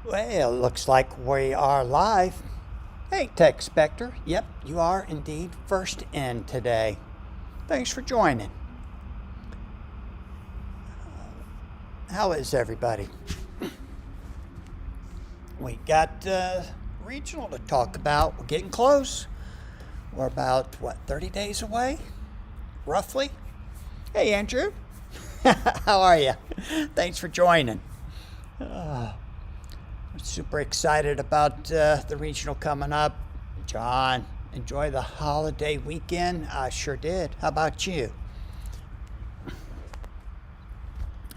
Well, looks like we are live. Hey, Tech Spectre. Yep, you are indeed first in today. Thanks for joining. How is everybody? We got regional to talk about. We're getting close. We're about, 30 days away? Roughly? Hey, Andrew. How are you? Thanks for joining. Super excited about the regional coming up. John, enjoy the holiday weekend? I sure did. How about you?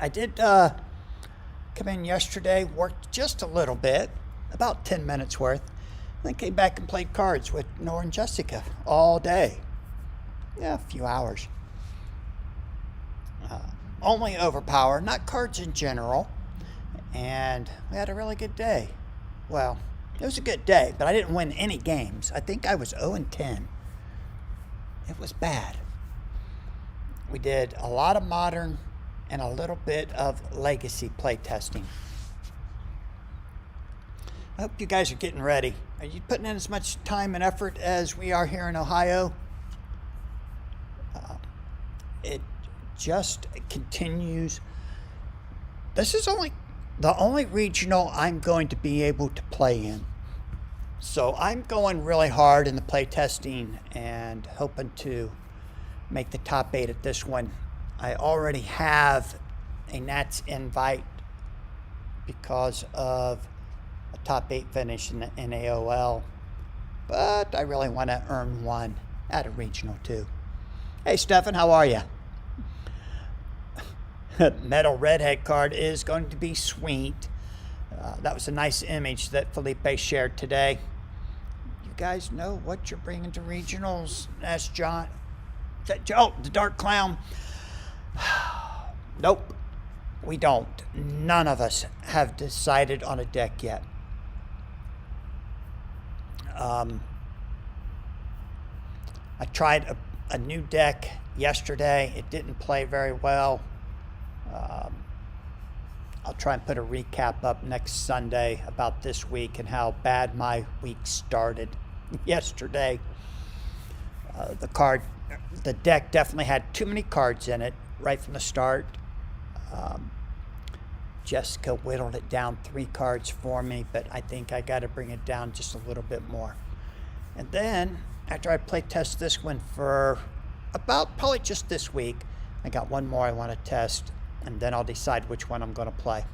I did come in yesterday, worked just a little bit, about 10 minutes worth, then came back and played cards with Nora and Jessica all day. Yeah, a few hours. Only Overpower, not cards in general. And we had a really good day. Well, it was a good day, but I didn't win any games. I think I was 0-10. It was bad. We did a lot of modern and a little bit of legacy playtesting. I hope you guys are getting ready. Are you putting in as much time and effort as we are here in Ohio? It just continues. This is the only regional I'm going to be able to play in. So I'm going really hard in the play testing and hoping to make the top 8 at this one. I already have a Nats invite because of a top 8 finish in the NAOL, but I really want to earn one at a regional too. Hey Stefan, how are you? Metal Redhead card is going to be sweet. That was a nice image that Felipe shared today. You guys know what you're bringing to regionals? That's John. Oh, the Dark Clown. Nope, we don't. None of us have decided on a deck yet. I tried a new deck yesterday. It didn't play very well. I'll try and put a recap up next Sunday about this week and how bad my week started yesterday. The deck definitely had too many cards in it right from the start. Jessica whittled it down 3 cards for me, but I think I got to bring it down just a little bit more. And then after I play test this one for about probably just this week, I got one more I want to test, and then I'll decide which one I'm going to play.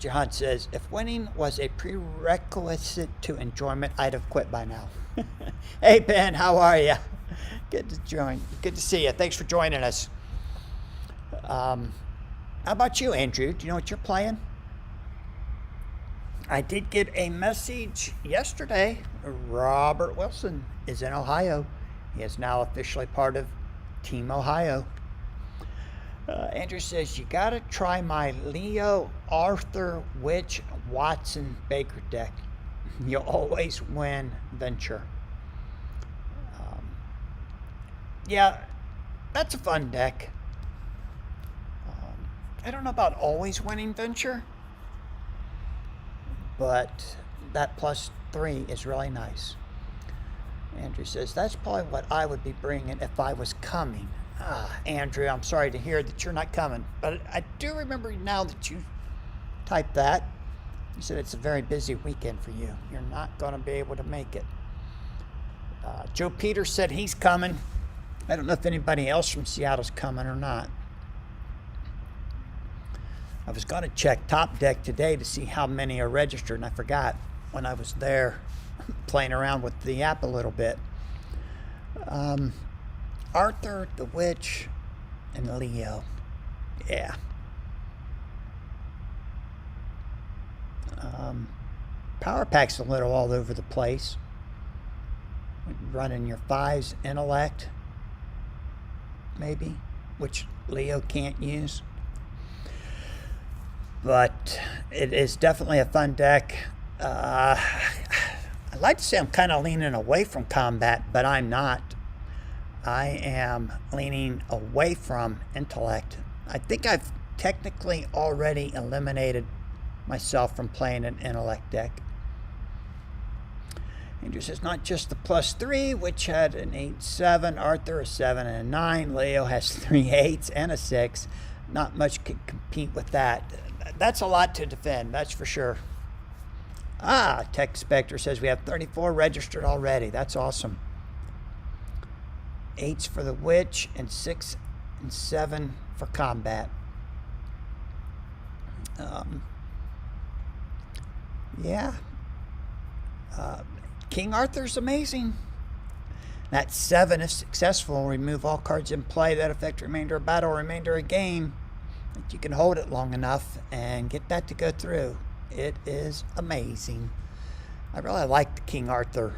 John says, if winning was a prerequisite to enjoyment, I'd have quit by now. Hey, Ben, how are you? Good to join. Good to see you. Thanks for joining us. How about you, Andrew? Do you know what you're playing? I did get a message yesterday. Robert Wilson is in Ohio. He is now officially part of Team Ohio. Andrew says, you got to try my Leo, Arthur, Witch, Watson, Baker deck. You'll always win Venture. Yeah, that's a fun deck. I don't know about always winning Venture, but that +3 is really nice. Andrew says, that's probably what I would be bringing if I was coming. Andrew, I'm sorry to hear that you're not coming, but I do remember now that you typed that. You said it's a very busy weekend for you. You're not going to be able to make it. Joe Peters said he's coming. I don't know if anybody else from Seattle's coming or not. I was going to check Top Deck today to see how many are registered, and I forgot when I was there playing around with the app a little bit. Arthur, the Witch, and Leo. Yeah. Power Pack's a little all over the place. Running your 5s, Intellect, maybe, which Leo can't use. But it is definitely a fun deck. I'd like to say I'm kind of leaning away from combat, but I'm not. I am leaning away from Intellect. I think I've technically already eliminated myself from playing an intellect deck. Andrew says, not just the +3, which had an 8-7, Arthur a 7 and a 9, Leo has 3 8s and a 6. Not much can compete with that. That's a lot to defend, that's for sure. Tech Spectre says we have 34 registered already. That's awesome. 8s for the Witch and 6 and 7 for combat. Yeah. King Arthur's amazing. That 7, if successful, will remove all cards in play that affect remainder of battle, remainder of game. If you can hold it long enough and get that to go through, it is amazing. I really like the King Arthur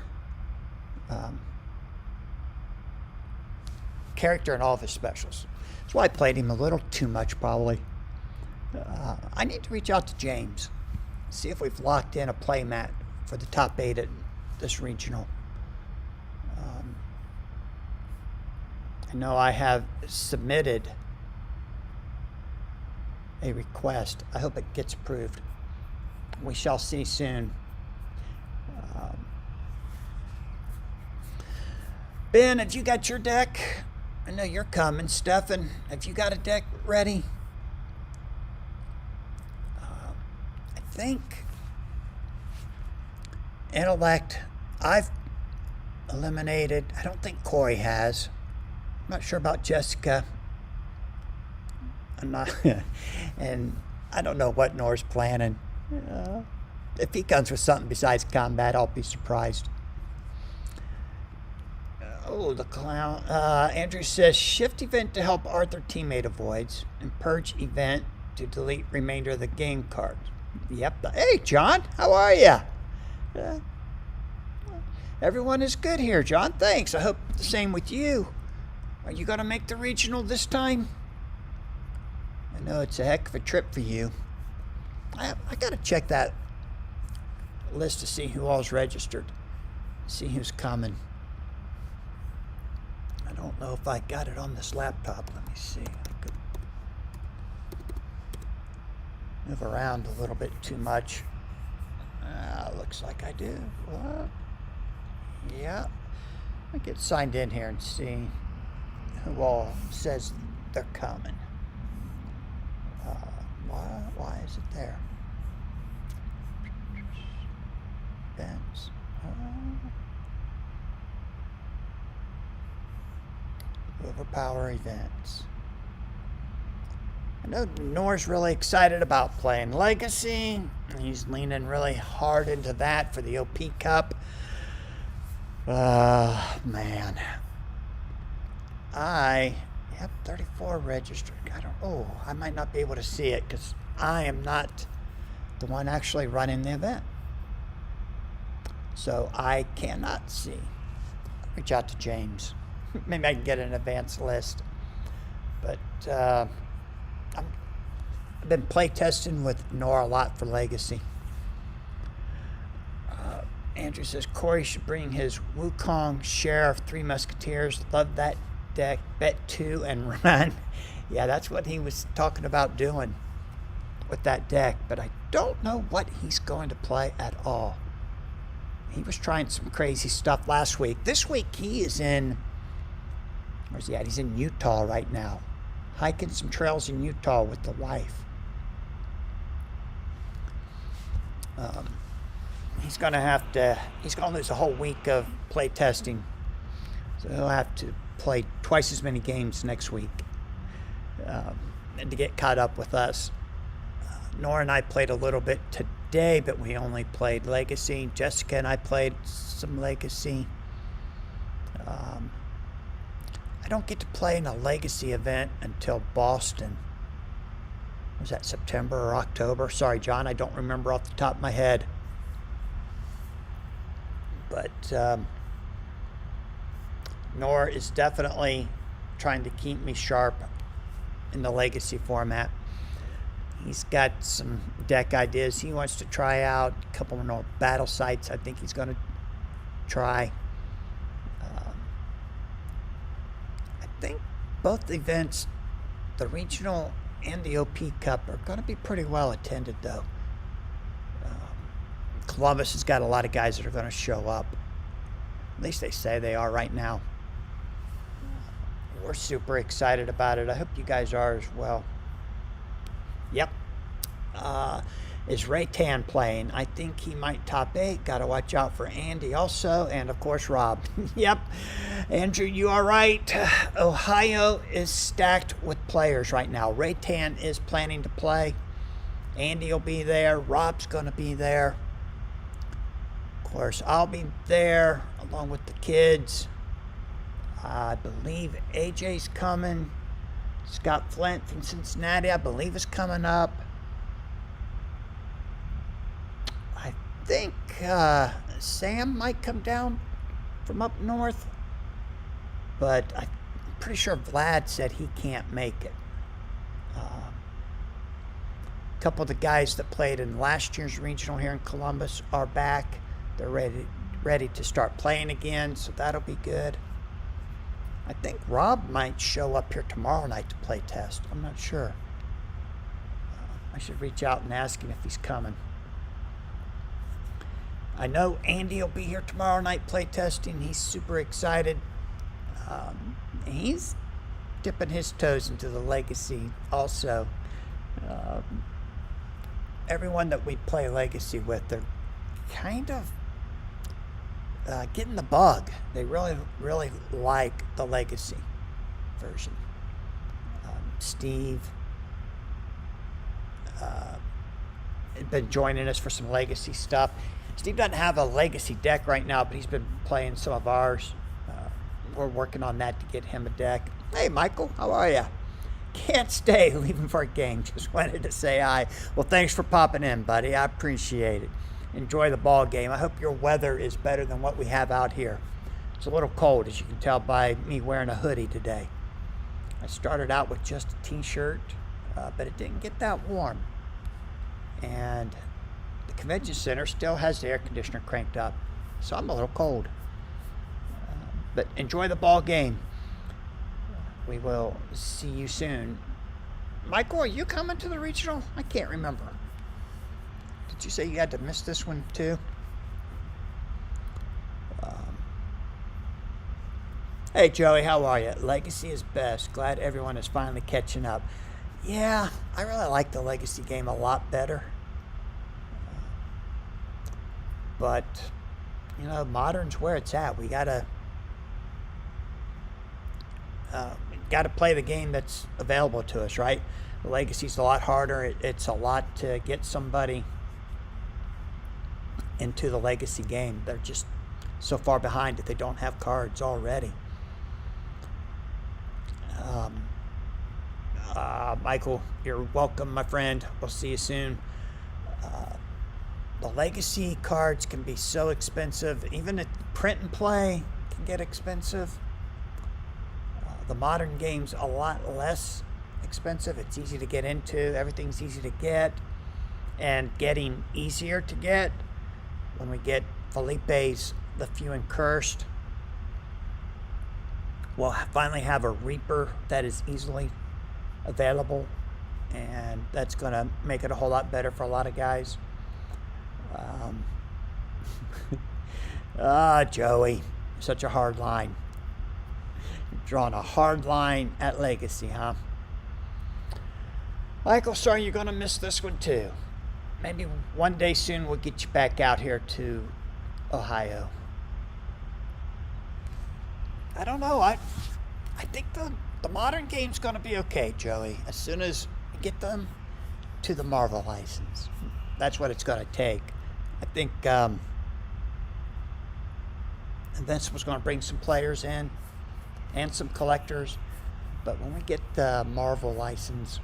character and all of his specials. That's why I played him a little too much, probably. I need to reach out to James, see if we've locked in a play mat for the top 8 at this regional. I know I have submitted a request. I hope it gets approved. We shall see soon. Ben, have you got your deck? I know you're coming. Stefan, have you got a deck ready? I think intellect I've eliminated. I don't think Corey has. I'm not sure about Jessica. I'm not, and I don't know what Nor's planning. If he comes with something besides combat, I'll be surprised. The clown. Andrew says, shift event to help Arthur teammate avoids, and purge event to delete remainder of the game cards. Yep. Hey, John, how are you? Everyone is good here, John. Thanks. I hope the same with you. Are you going to make the regional this time? I know it's a heck of a trip for you. I got to check that list to see who all's registered. See who's coming. I don't know if I got it on this laptop. Let me see. I could move around a little bit too much. Looks like I do. What? Yeah. I get signed in here and see who all says they're coming. Why is it there? Events. Overpower events. I know Nor's really excited about playing Legacy. He's leaning really hard into that for the OP Cup. Man. I have 34 registered. I might not be able to see it because I am not the one actually running the event. So I cannot see. Reach out to James. Maybe I can get an advanced list. But I've been play testing with Nora a lot for Legacy. Andrew says Corey should bring his Wukong Sheriff 3 Musketeers. Love that deck. Bet 2 and run. Yeah, that's what he was talking about doing with that deck. But I don't know what he's going to play at all. He was trying some crazy stuff last week. This week he is in... Where's he at? He's in Utah right now. Hiking some trails in Utah with the wife. He's going to lose a whole week of play testing. So he'll have to play twice as many games next week and to get caught up with us. Nora and I played a little bit today, but we only played Legacy. Jessica and I played some Legacy. I don't get to play in a Legacy event until Boston. Was that September or October? Sorry, John, I don't remember off the top of my head. But Nora is definitely trying to keep me sharp in the Legacy format. He's got some deck ideas he wants to try out. A couple more battle sites I think he's going to try. I think both events, the regional and the OP Cup, are going to be pretty well attended though. Columbus has got a lot of guys that are going to show up. At least they say they are right now. We're super excited about it. I hope you guys are as well. Yep. Is Ray Tan playing? I think he might top 8. Got to watch out for Andy also. And, of course, Rob. Yep. Andrew, you are right. Ohio is stacked with players right now. Ray Tan is planning to play. Andy will be there. Rob's going to be there. Of course, I'll be there along with the kids. I believe AJ's coming. Scott Flint from Cincinnati, I believe, is coming up. I think Sam might come down from up north. But I'm pretty sure Vlad said he can't make it. A couple of the guys that played in last year's regional here in Columbus are back. They're ready to start playing again, so that'll be good. I think Rob might show up here tomorrow night to play test. I'm not sure. I should reach out and ask him if he's coming. I know Andy will be here tomorrow night play testing. He's super excited. He's dipping his toes into the Legacy also. Everyone that we play Legacy with, they're kind of getting the bug. They really, really like the Legacy version. Steve has been joining us for some Legacy stuff. Steve doesn't have a Legacy deck right now, but he's been playing some of ours. We're working on that to get him a deck. Hey, Michael, how are you? Can't stay, leaving for a game. Just wanted to say hi. Well, thanks for popping in, buddy. I appreciate it. Enjoy the ball game. I hope your weather is better than what we have out here. It's a little cold, as you can tell by me wearing a hoodie today. I started out with just a t-shirt, but it didn't get that warm. And the convention center still has the air conditioner cranked up, so I'm a little cold. But enjoy the ball game. We will see you soon. Michael, are you coming to the regional? I can't remember. Did you say you had to miss this one too? Hey Joey, how are you? Legacy is best. Glad everyone is finally catching up. Yeah, I really like the Legacy game a lot better. But, you know, Modern's where it's at. We gotta play the game that's available to us, right? The Legacy's a lot harder. It's a lot to get somebody into the Legacy game. They're just so far behind that they don't have cards already. Michael, you're welcome, my friend. We'll see you soon. The Legacy cards can be so expensive. Even at print and play can get expensive. The Modern game's a lot less expensive. It's easy to get into. Everything's easy to get. And getting easier to get when we get Felipe's The Few and Cursed. We'll finally have a Reaper that is easily available, and that's going to make it a whole lot better for a lot of guys. Joey, such a hard line. You're drawing a hard line at Legacy, huh? Michael, sorry you're going to miss this one too. Maybe one day soon we'll get you back out here to Ohio. I don't know. I think the Modern game's going to be okay, Joey. As soon as we get them to the Marvel license. That's what it's going to take. I think Invincible's going to bring some players in and some collectors. But when we get the Marvel license,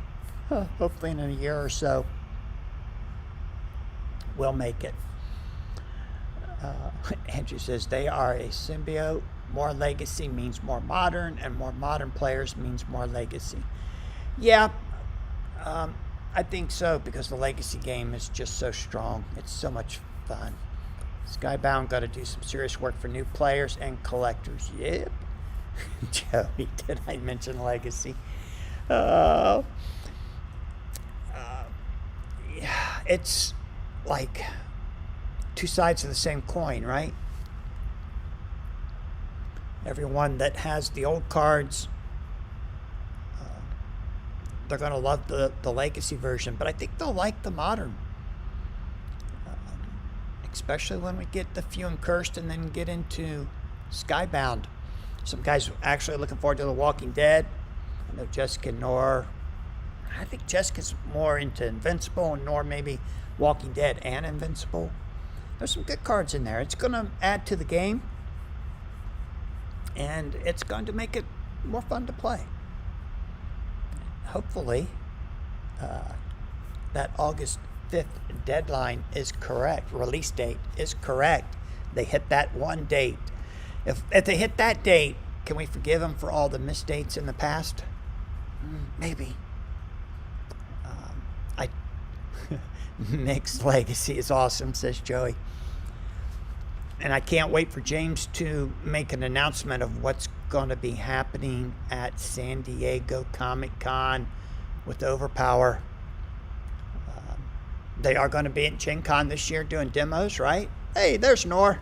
hopefully in a year or so, we'll make it. Andrew says they are a symbiote. More Legacy means more Modern, and more Modern players means more Legacy. Yeah, I think so, because the Legacy game is just so strong. It's so much fun. Skybound got to do some serious work for new players and collectors. Yep. Joey, did I mention Legacy? Yeah, it's like two sides of the same coin, right? Everyone that has the old cards, they're going to love the legacy version, but I think they'll like the modern, especially when we get the Few and Cursed and then get into Skybound. Some guys are actually looking forward to The Walking Dead. I know Jessica and Nor. I think Jessica's more into Invincible, and Nor maybe Walking Dead and Invincible. There's some good cards in there. It's going to add to the game, and it's going to make it more fun to play. Hopefully, that August 5th deadline is correct. Release date is correct. They hit that one date. If they hit that date, can we forgive them for all the misdates in the past? Maybe. Nick's legacy is awesome, says Joey. And I can't wait for James to make an announcement of what's going to be happening at San Diego Comic-Con with Overpower. They are going to be at Gen Con this year doing demos, right? Hey, there's Nor.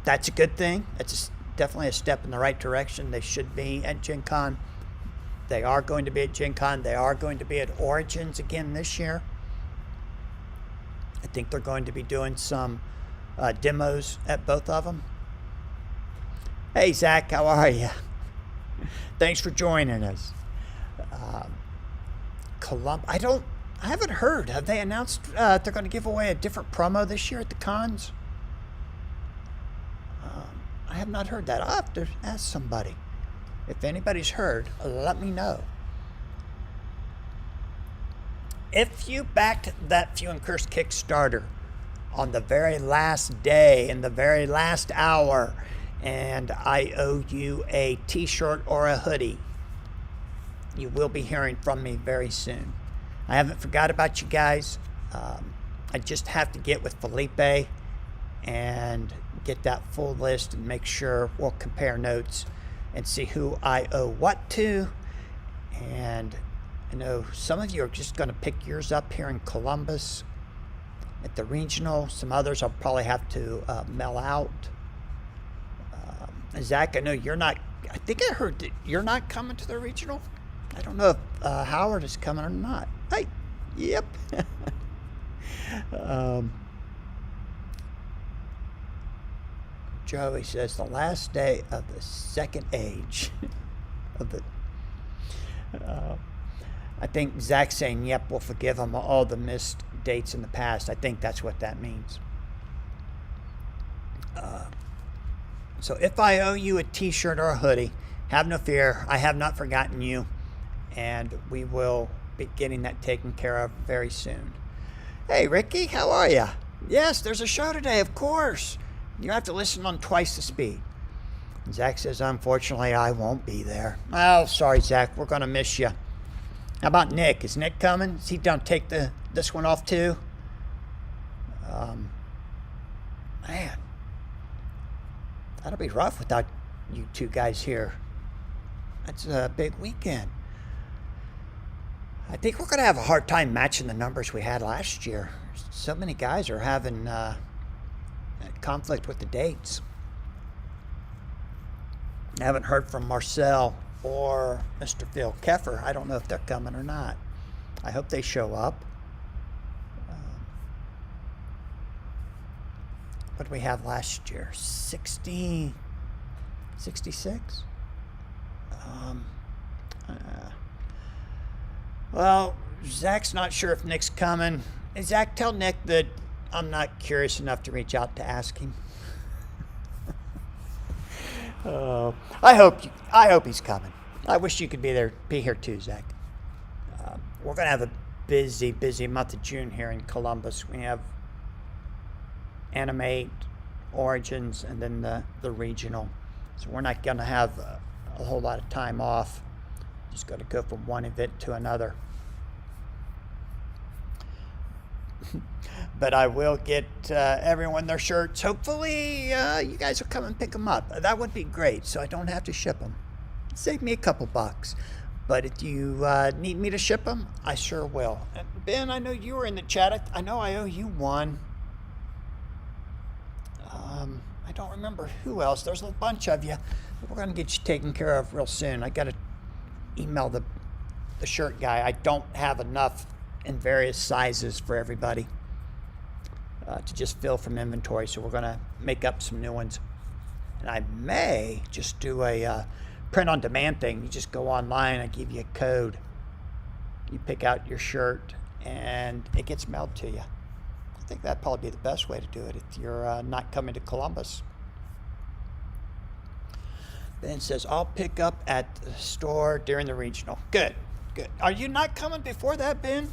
That's a good thing. It's definitely a step in the right direction. They should be at Gen Con. They are going to be at Gen Con. They are going to be at Origins again this year. I think they're going to be doing some demos at both of them. Hey, Zach, how are you? Thanks for joining us. I haven't heard. Have they announced they're going to give away a different promo this year at the cons? I have not heard that. I'll have to ask somebody. If anybody's heard, let me know. If you backed that Few and Cursed Kickstarter on the very last day, in the very last hour, and I owe you a t-shirt or a hoodie, you will be hearing from me very soon. I haven't forgot about you guys. I just have to get with Felipe and get that full list and make sure we'll compare notes and see who I owe what to. And I know some of you are just going to pick yours up here in Columbus at the regional. Some others I'll probably have to mail out. Zach, I know you're not, I think I heard that you're not coming to the regional. I don't know if Howard is coming or not. Hey, yep. Joey says the last day of the second age of the. I think Zach's saying, "Yep, we'll forgive him all the missed dates in the past." I think that's what that means. So if I owe you a T-shirt or a hoodie, have no fear. I have not forgotten you, and we will be getting that taken care of very soon. Hey, Ricky, how are you? Yes, there's a show today, of course. You have to listen on twice the speed. Zach says, unfortunately, I won't be there. Oh, sorry, Zach. We're going to miss you. How about Nick? Is Nick coming? Is he going to take this one off too? Man, that'll be rough without you two guys here. That's a big weekend. I think we're going to have a hard time matching the numbers we had last year. So many guys are having conflict with the dates. I haven't heard from Marcel or Mr. Phil Keffer. I don't know if they're coming or not. I hope they show up. What did we have last year? 66? Well, Zach's not sure if Nick's coming. Hey, Zach, tell Nick that I'm not curious enough to reach out to ask him. I hope he's coming. I wish you could be here too, Zach. We're gonna have a busy month of June here in Columbus. We have Animate, Origins, and then the regional. So we're not gonna have a whole lot of time off. Just got to go from one event to another. But I will get everyone their shirts. Hopefully you guys will come and pick them up. That would be great, so I don't have to ship them. Save me a couple bucks. But if you need me to ship them, I sure will. And Ben, I know you were in the chat. I know I owe you one. I don't remember who else. There's a bunch of you. We're going to get you taken care of real soon. I got to email the shirt guy. I don't have enough in various sizes for everybody to just fill from inventory. So we're going to make up some new ones. And I may just do a print on demand thing. You just go online, I give you a code. You pick out your shirt and it gets mailed to you. I think that'd probably be the best way to do it if you're not coming to Columbus. Ben says, I'll pick up at the store during the regional. Good, good. Are you not coming before that, Ben?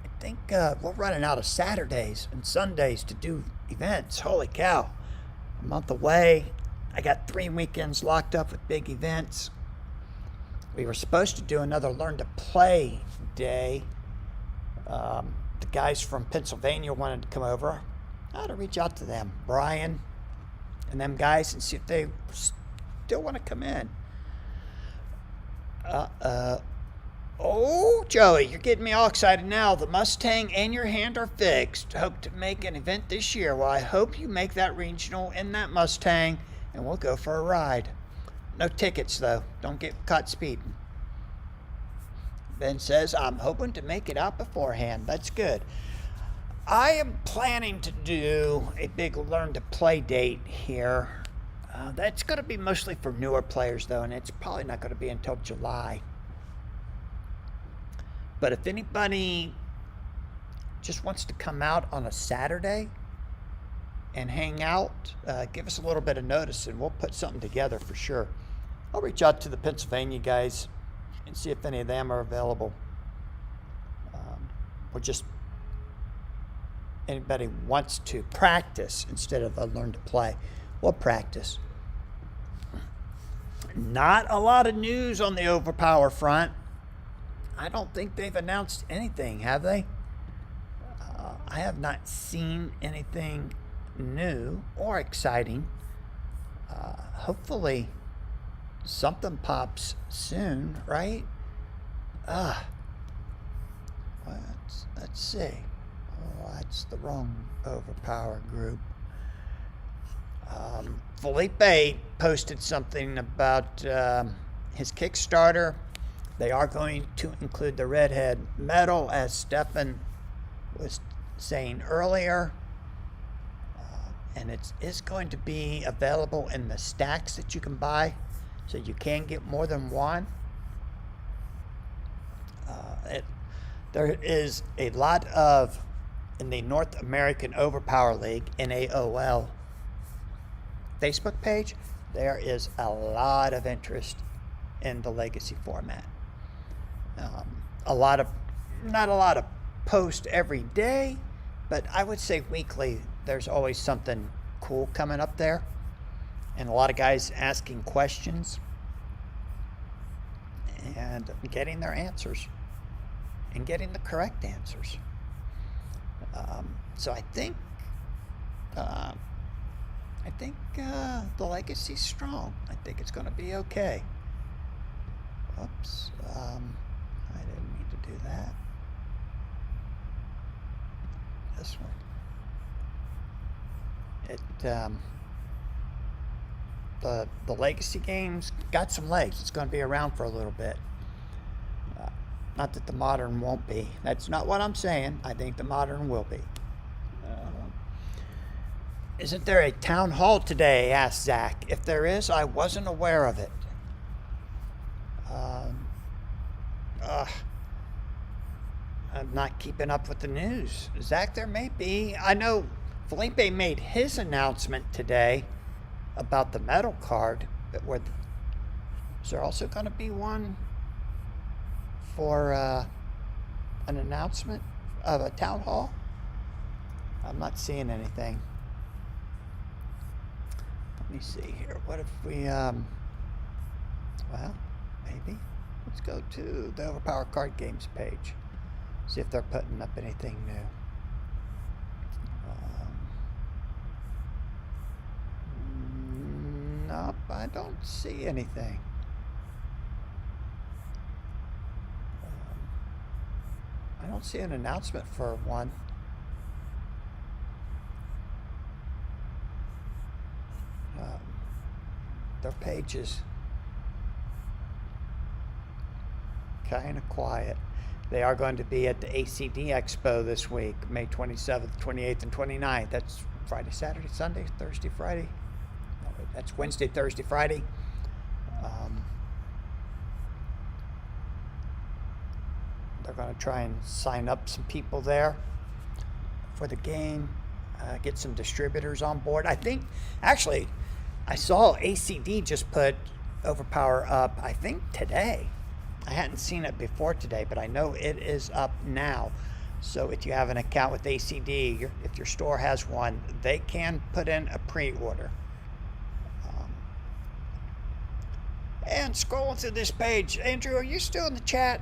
I think we're running out of Saturdays and Sundays to do events. Holy cow. A month away. I got 3 weekends locked up with big events. We were supposed to do another Learn to Play day. The guys from Pennsylvania wanted to come over. I had to reach out to them, Brian and them guys, and see if they still want to come in. Oh, Joey, you're getting me all excited now. The Mustang and your hand are fixed. Hope to make an event this year. Well, I hope you make that regional in that Mustang, and we'll go for a ride. No tickets, though. Don't get caught speeding. Ben says, I'm hoping to make it out beforehand. That's good. I am planning to do a big Learn to Play date here. That's going to be mostly for newer players, though, and it's probably not going to be until July. But if anybody just wants to come out on a Saturday and hang out, give us a little bit of notice, and we'll put something together for sure. I'll reach out to the Pennsylvania guys and see if any of them are available. Or just anybody wants to practice instead of Learn to Play. We'll practice. Not a lot of news on the Overpower front. I don't think they've announced anything, have they? I have not seen anything new or exciting. Hopefully something pops soon, right? Let's see. Oh, that's the wrong Overpower group. Felipe posted something about his Kickstarter. They are going to include the Redhead medal, as Stefan was saying earlier. And it is going to be available in the stacks that you can buy, so you can get more than one. There is a lot of, in the North American Overpower League, NAOL Facebook page, there is a lot of interest in the Legacy format. Not a lot of posts every day, but I would say weekly there's always something cool coming up there, and a lot of guys asking questions and getting their answers and getting the correct answers. So I think the Legacy's strong. I think it's going to be okay. Oops, I didn't mean to do that. This one. The Legacy games got some legs. It's going to be around for a little bit. Not that the Modern won't be. That's not what I'm saying. I think the Modern will be. Isn't there a town hall today? Asked Zach. If there is, I wasn't aware of it. I'm not keeping up with the news. Zach, there may be. I know Felipe made his announcement today about the metal card. But is there also going to be one for an announcement of a town hall? I'm not seeing anything. Let me see here. What if we, well, maybe. Let's go to the Overpower Card Games page. See if they're putting up anything new. Nope, I don't see anything. don't see an announcement for one. Their page is kind of quiet. They are going to be at the ACD Expo this week, May 27th, 28th, and 29th. That's Friday, Saturday, Sunday, Thursday, Friday. No, wait, that's Wednesday, Thursday, Friday. They're going to try and sign up some people there for the game, get some distributors on board. I think, actually, I saw ACD just put Overpower up, I think today. I hadn't seen it before today, but I know it is up now. So if you have an account with ACD, if your store has one, they can put in a pre-order. And scrolling through this page, Andrew, are you still in the chat?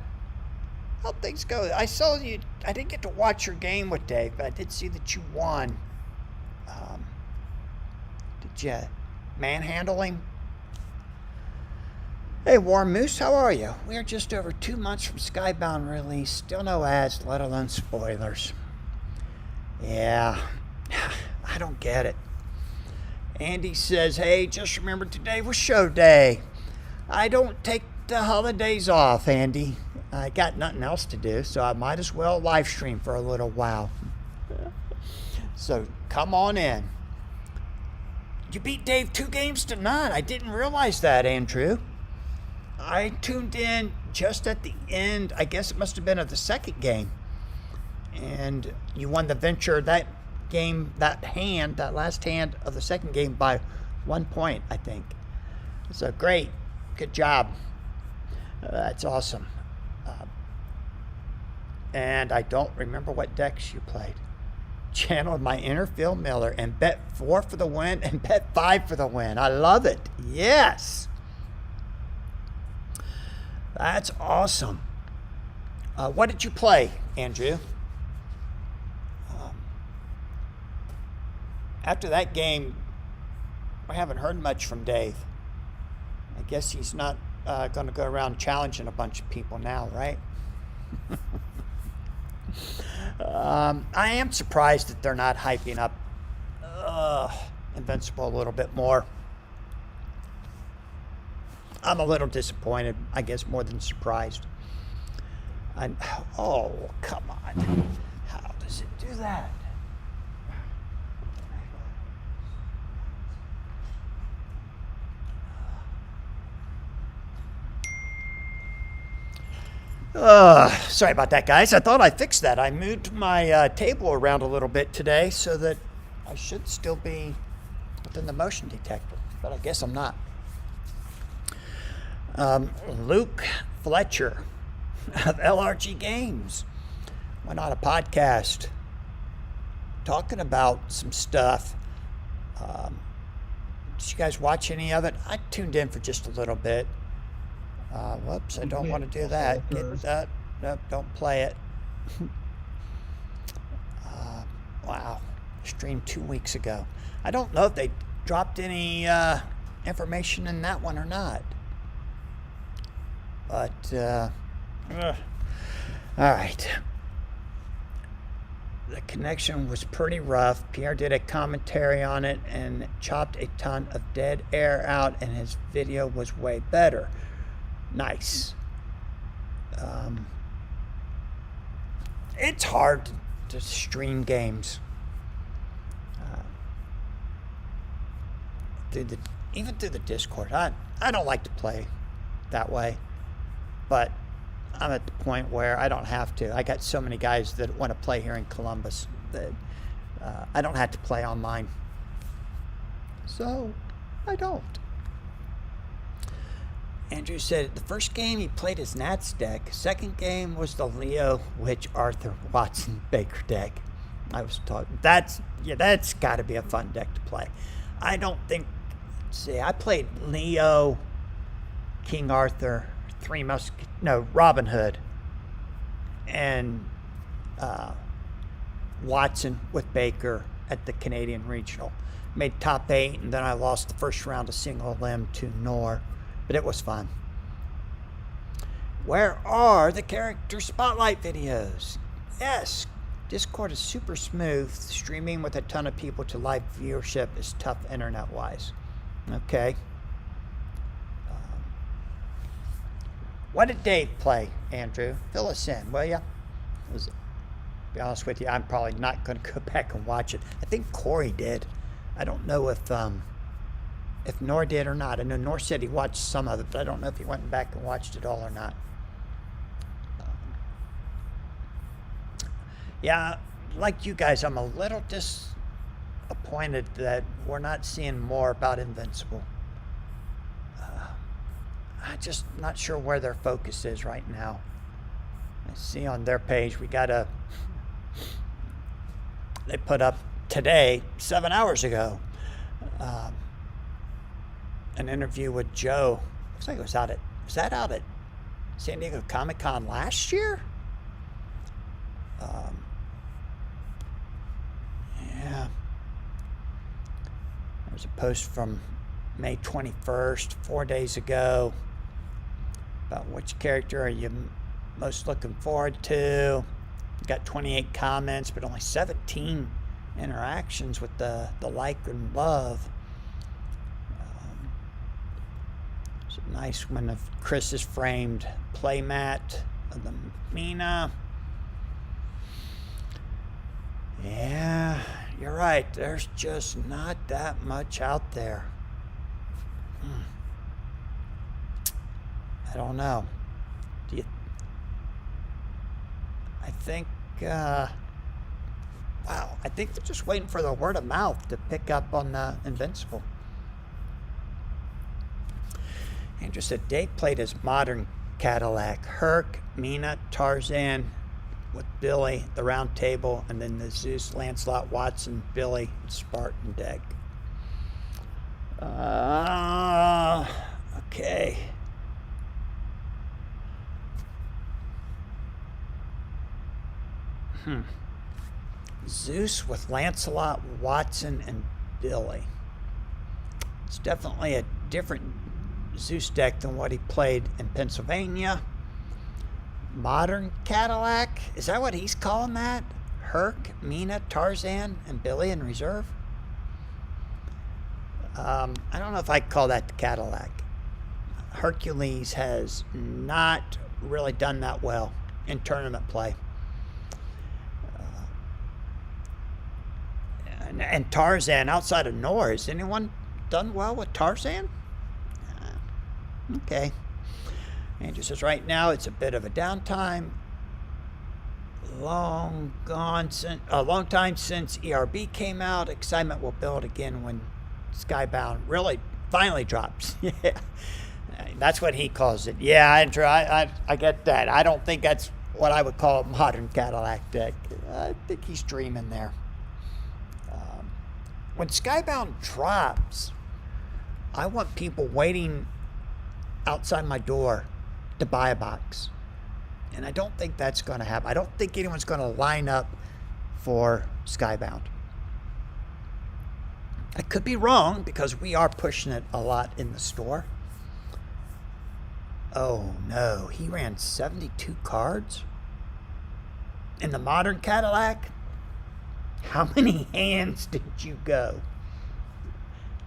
How'd things go? I saw you. I didn't get to watch your game with Dave, but I did see that you won. Did you manhandle him? Hey, Warm Moose, how are you? We are just over 2 months from Skybound release. Still no ads, let alone spoilers. Yeah, I don't get it. Andy says, hey, just remember today was show day. I don't take the holidays off, Andy. I got nothing else to do, so I might as well live stream for a little while. So come on in. You beat Dave 2 games to none. I didn't realize that, Andrew. I tuned in just at the end. I guess it must have been of the second game. And you won the venture that game, that last hand of the second game by 1 point, I think. So great. Good job. That's awesome. And I don't remember what decks you played. Channeled my inner Phil Miller and bet 4 for the win and bet 5 for the win. I love it. Yes. That's awesome. What did you play, Andrew? After that game, I haven't heard much from Dave. I guess he's not going to go around challenging a bunch of people now, right? I am surprised that they're not hyping up Invincible a little bit more. I'm a little disappointed, I guess, more than surprised. Oh, come on. How does it do that? Sorry about that, guys. I thought I fixed that. I moved my table around a little bit today so that I should still be within the motion detector, but I guess I'm not. Luke Fletcher of LRG Games went on a podcast talking about some stuff. Did you guys watch any of it? I tuned in for just a little bit. Whoops, I don't want to do that. Get that. Nope, don't play it. Wow. Streamed 2 weeks ago. I don't know if they dropped any information in that one or not. But, all right. The connection was pretty rough. Pierre did a commentary on it and chopped a ton of dead air out, and his video was way better. Nice. It's hard to stream games even through the Discord. I don't like to play that way, but I'm at the point where I don't have to. I got so many guys that want to play here in Columbus that I don't have to play online, so I don't. Andrew said the first game he played his Nats deck. Second game was the Leo, Witch, Arthur, Watson, Baker deck. I was talking. That's got to be a fun deck to play. I don't think. See, I played Leo, King Arthur, Robin Hood, and Watson with Baker at the Canadian Regional. Made top 8, and then I lost the first round of single limb to Nor. But it was fun. Where are the character spotlight videos? Yes, Discord is super smooth. Streaming with a ton of people to live viewership is tough internet-wise. Okay. What did Dave play, Andrew? Fill us in, will ya? To be honest with you, I'm probably not going to go back and watch it. I think Corey did. I don't know if Nor did or not. I know Nor said he watched some of it, but I don't know if he went back and watched it all or not. Yeah, like you guys, I'm a little disappointed that we're not seeing more about Invincible. I'm just not sure where their focus is right now. I see on their page they put up today, 7 hours ago, an interview with Joe. Looks like it was out at San Diego Comic-Con last year? Yeah. There's a post from May 21st, 4 days ago, about which character are you most looking forward to. Got 28 comments, but only 17 interactions with the like and love. It's a nice one of Chris's framed playmat of the Mina. Yeah, you're right. There's just not that much out there. I don't know. I think, wow, I think they're just waiting for the word of mouth to pick up on the Invincible. Andrew said Dave played as modern Cadillac, Herc, Mina, Tarzan with Billy, the Round Table, and then the Zeus, Lancelot, Watson, Billy, and Spartan deck. Okay. Zeus with Lancelot, Watson, and Billy. It's definitely a different Zeus deck than what he played in Pennsylvania. Modern Cadillac? Is that what he's calling that? Herc, Mina, Tarzan, and Billy in reserve? I don't know if I'd call that the Cadillac. Hercules has not really done that well in tournament play. And Tarzan, outside of Nor, has anyone done well with Tarzan? Okay. Andrew says right now it's a bit of a downtime. Long time since ERB came out. Excitement will build again when Skybound really finally drops. Yeah, that's what he calls it. Yeah, Andrew, I get that. I don't think that's what I would call a modern Cadillac deck. I think he's dreaming there. When Skybound drops, I want people waiting outside my door to buy a box. And I don't think that's going to happen. I don't think anyone's going to line up for Skybound. I could be wrong because we are pushing it a lot in the store. Oh no, he ran 72 cards in the modern Cadillac. How many hands did you go?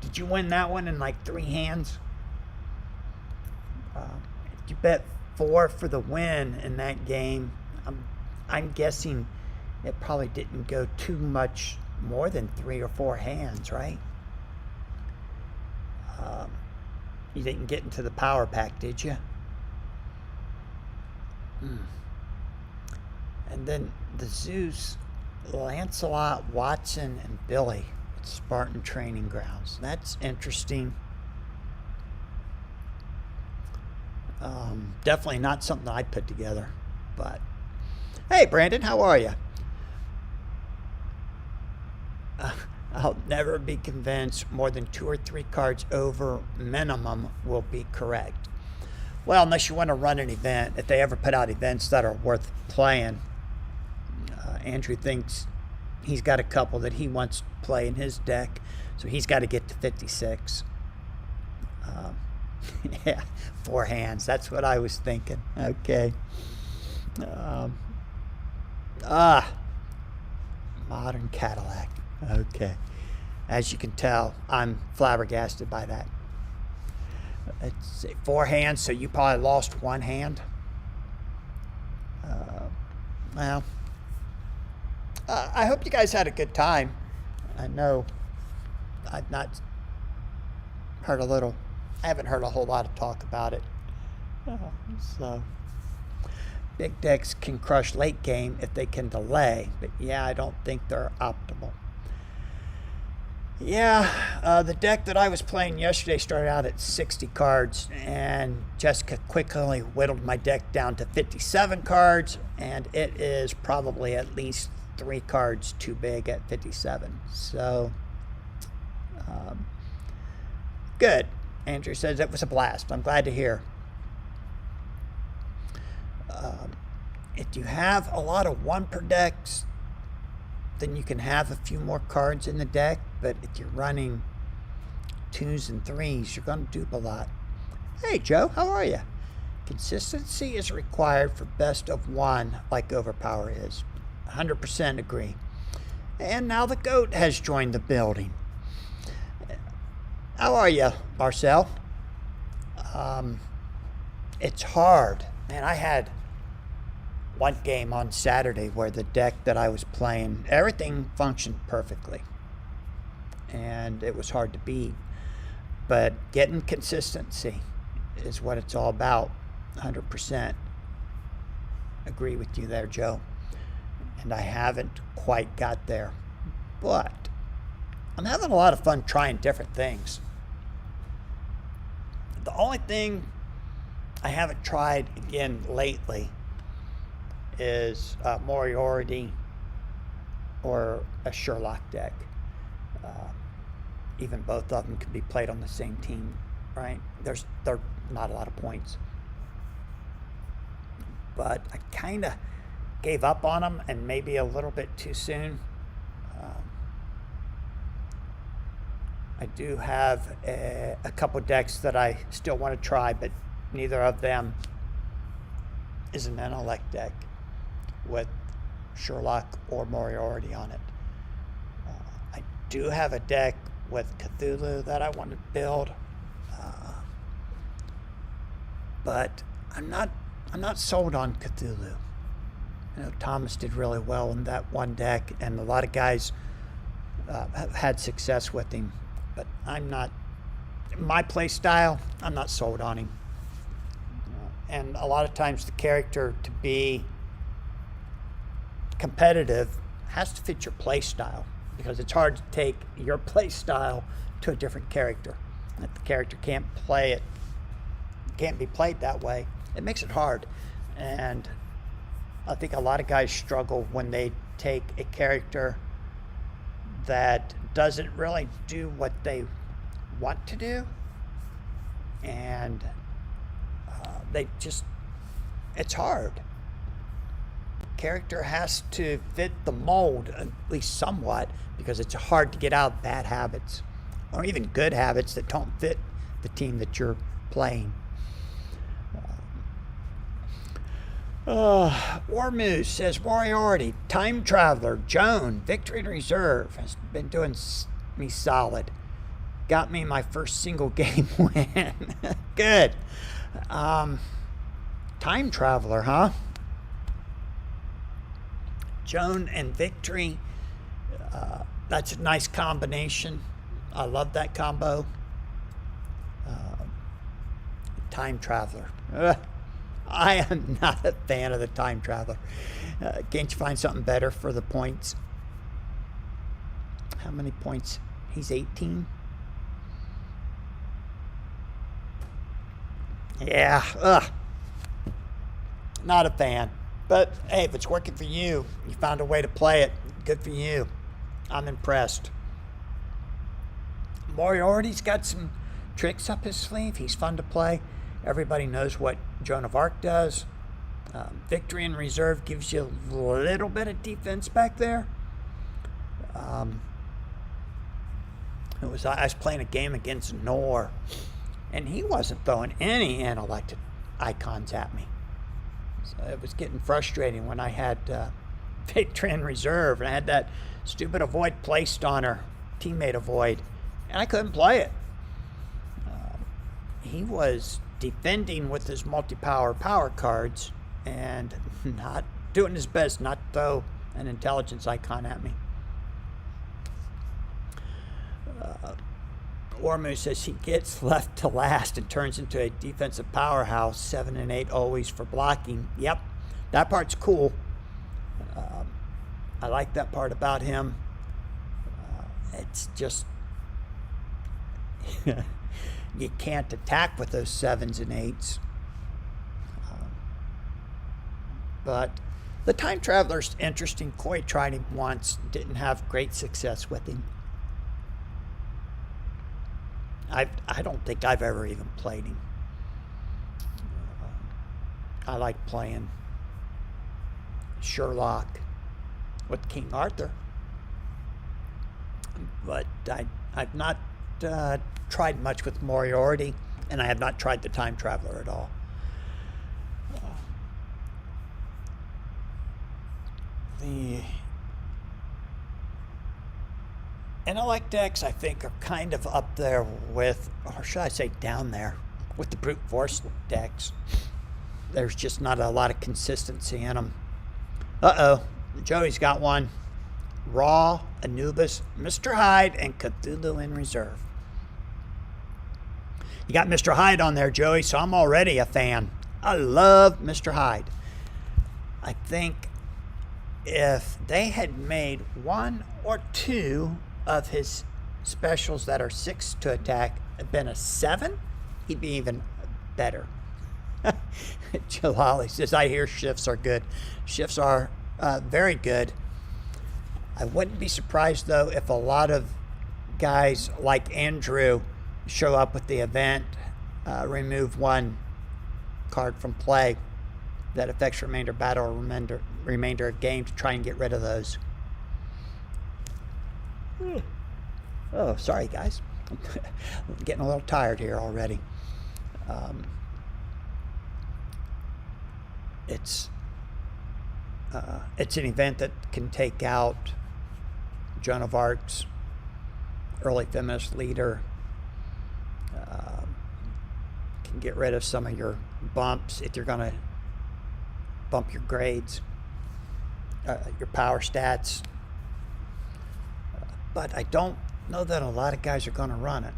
Did you win that one in like 3 hands? You bet 4 for the win in that game. I'm guessing it probably didn't go too much more than 3 or 4 hands, right? You didn't get into the power pack, did you? And then the Zeus, Lancelot, Watson, and Billy at Spartan Training Grounds. That's interesting. Definitely not something I put together, but hey, Brandon, how are you? I'll never be convinced more than 2 or 3 cards over minimum will be correct. Well, unless you want to run an event, if they ever put out events that are worth playing. Andrew thinks he's got a couple that he wants to play in his deck, so he's got to get to 56. Yeah, 4 hands. That's what I was thinking. Okay. Ah, modern Cadillac. Okay. As you can tell, I'm flabbergasted by that. It's 4 hands, so you probably lost 1 hand. Well, I hope you guys had a good time. I know I've not heard I haven't heard a whole lot of talk about it. So, big decks can crush late game if they can delay, but yeah, I don't think they're optimal. Yeah, the deck that I was playing yesterday started out at 60 cards, and Jessica quickly whittled my deck down to 57 cards, and it is probably at least 3 cards too big at 57. So, good. Andrew says it was a blast. I'm glad to hear. If you have a lot of 1 per decks, then you can have a few more cards in the deck, but if you're running 2s and 3s, you're going to dupe a lot. Hey Joe, how are you? Consistency is required for best of 1 like Overpower is. 100% agree. And now the GOAT has joined the building. How are you, Marcel? It's hard. Man, I had 1 game on Saturday where the deck that I was playing, everything functioned perfectly. And it was hard to beat. But getting consistency is what it's all about. 100%. Agree with you there, Joe. And I haven't quite got there. But I'm having a lot of fun trying different things. The only thing I haven't tried again lately is Moriarty or a Sherlock deck. Even both of them could be played on the same team, right? They're not a lot of points. But I kind of gave up on them, and maybe a little bit too soon. I do have a couple decks that I still want to try, but neither of them is an intellect deck with Sherlock or Moriarty on it. I do have a deck with Cthulhu that I want to build, but I'm not sold on Cthulhu. I know Thomas did really well in that 1 deck, and a lot of guys have had success with him, but I'm not. My play style, I'm not sold on him. And a lot of times the character, to be competitive, has to fit your play style, because it's hard to take your play style to a different character. If the character can't be played that way, it makes it hard. And I think a lot of guys struggle when they take a character that doesn't really do what they want to do, and it's hard. Character has to fit the mold, at least somewhat, because it's hard to get out bad habits, or even good habits that don't fit the team that you're playing. War Moose says Moriarty, Time Traveler, Joan, Victory in Reserve has been doing me solid. Got me my first single game win. Good. Time Traveler, huh? Joan and Victory. That's a nice combination. I love that combo. Time Traveler. I am not a fan of the Time Traveler. Can't you find something better for the points? How many points? He's 18. Yeah, not a fan. But hey, if it's working for you, you found a way to play it, good for you. I'm impressed. Moriarty's got some tricks up his sleeve. He's fun to play. Everybody knows what Joan of Arc does. Victory in Reserve gives you a little bit of defense back there. I was playing a game against Nor, and he wasn't throwing any intellect icons at me. So it was getting frustrating when I had Victory Reserve, and I had that stupid avoid placed on her, teammate avoid, and I couldn't play it. He was defending with his multi-power power cards and not doing his best not to throw an intelligence icon at me. Ormu says he gets left to last and turns into a defensive powerhouse, 7 and 8 always for blocking. Yep, that part's cool. I like that part about him. It's just you can't attack with those 7s and 8s. But the Time Traveler's interesting. Coy tried him once, didn't have great success with him. I don't think I've ever even played him. I like playing Sherlock with King Arthur, but I've not tried much with Moriarty, and I have not tried the Time Traveler at all. The intellect decks, I think, are kind of up there with, or should I say down there, with the brute force decks. There's just not a lot of consistency in them. Uh-oh, Joey's got one. Raw, Anubis, Mr. Hyde, and Cthulhu in reserve. You got Mr. Hyde on there, Joey, so I'm already a fan. I love Mr. Hyde. I think if they had made 1 or 2 of his specials that are 6 to attack had been a 7, he'd be even better. Jalali says, I hear shifts are good. Shifts are very good. I wouldn't be surprised, though, if a lot of guys like Andrew show up with the event, remove 1 card from play that affects remainder battle or remainder of game to try and get rid of those. Oh, sorry, guys. I'm getting a little tired here already. It's an event that can take out Joan of Arc's early feminist leader. Can get rid of some of your bumps if you're going to bump your grades, your power stats. But I don't know that a lot of guys are going to run it.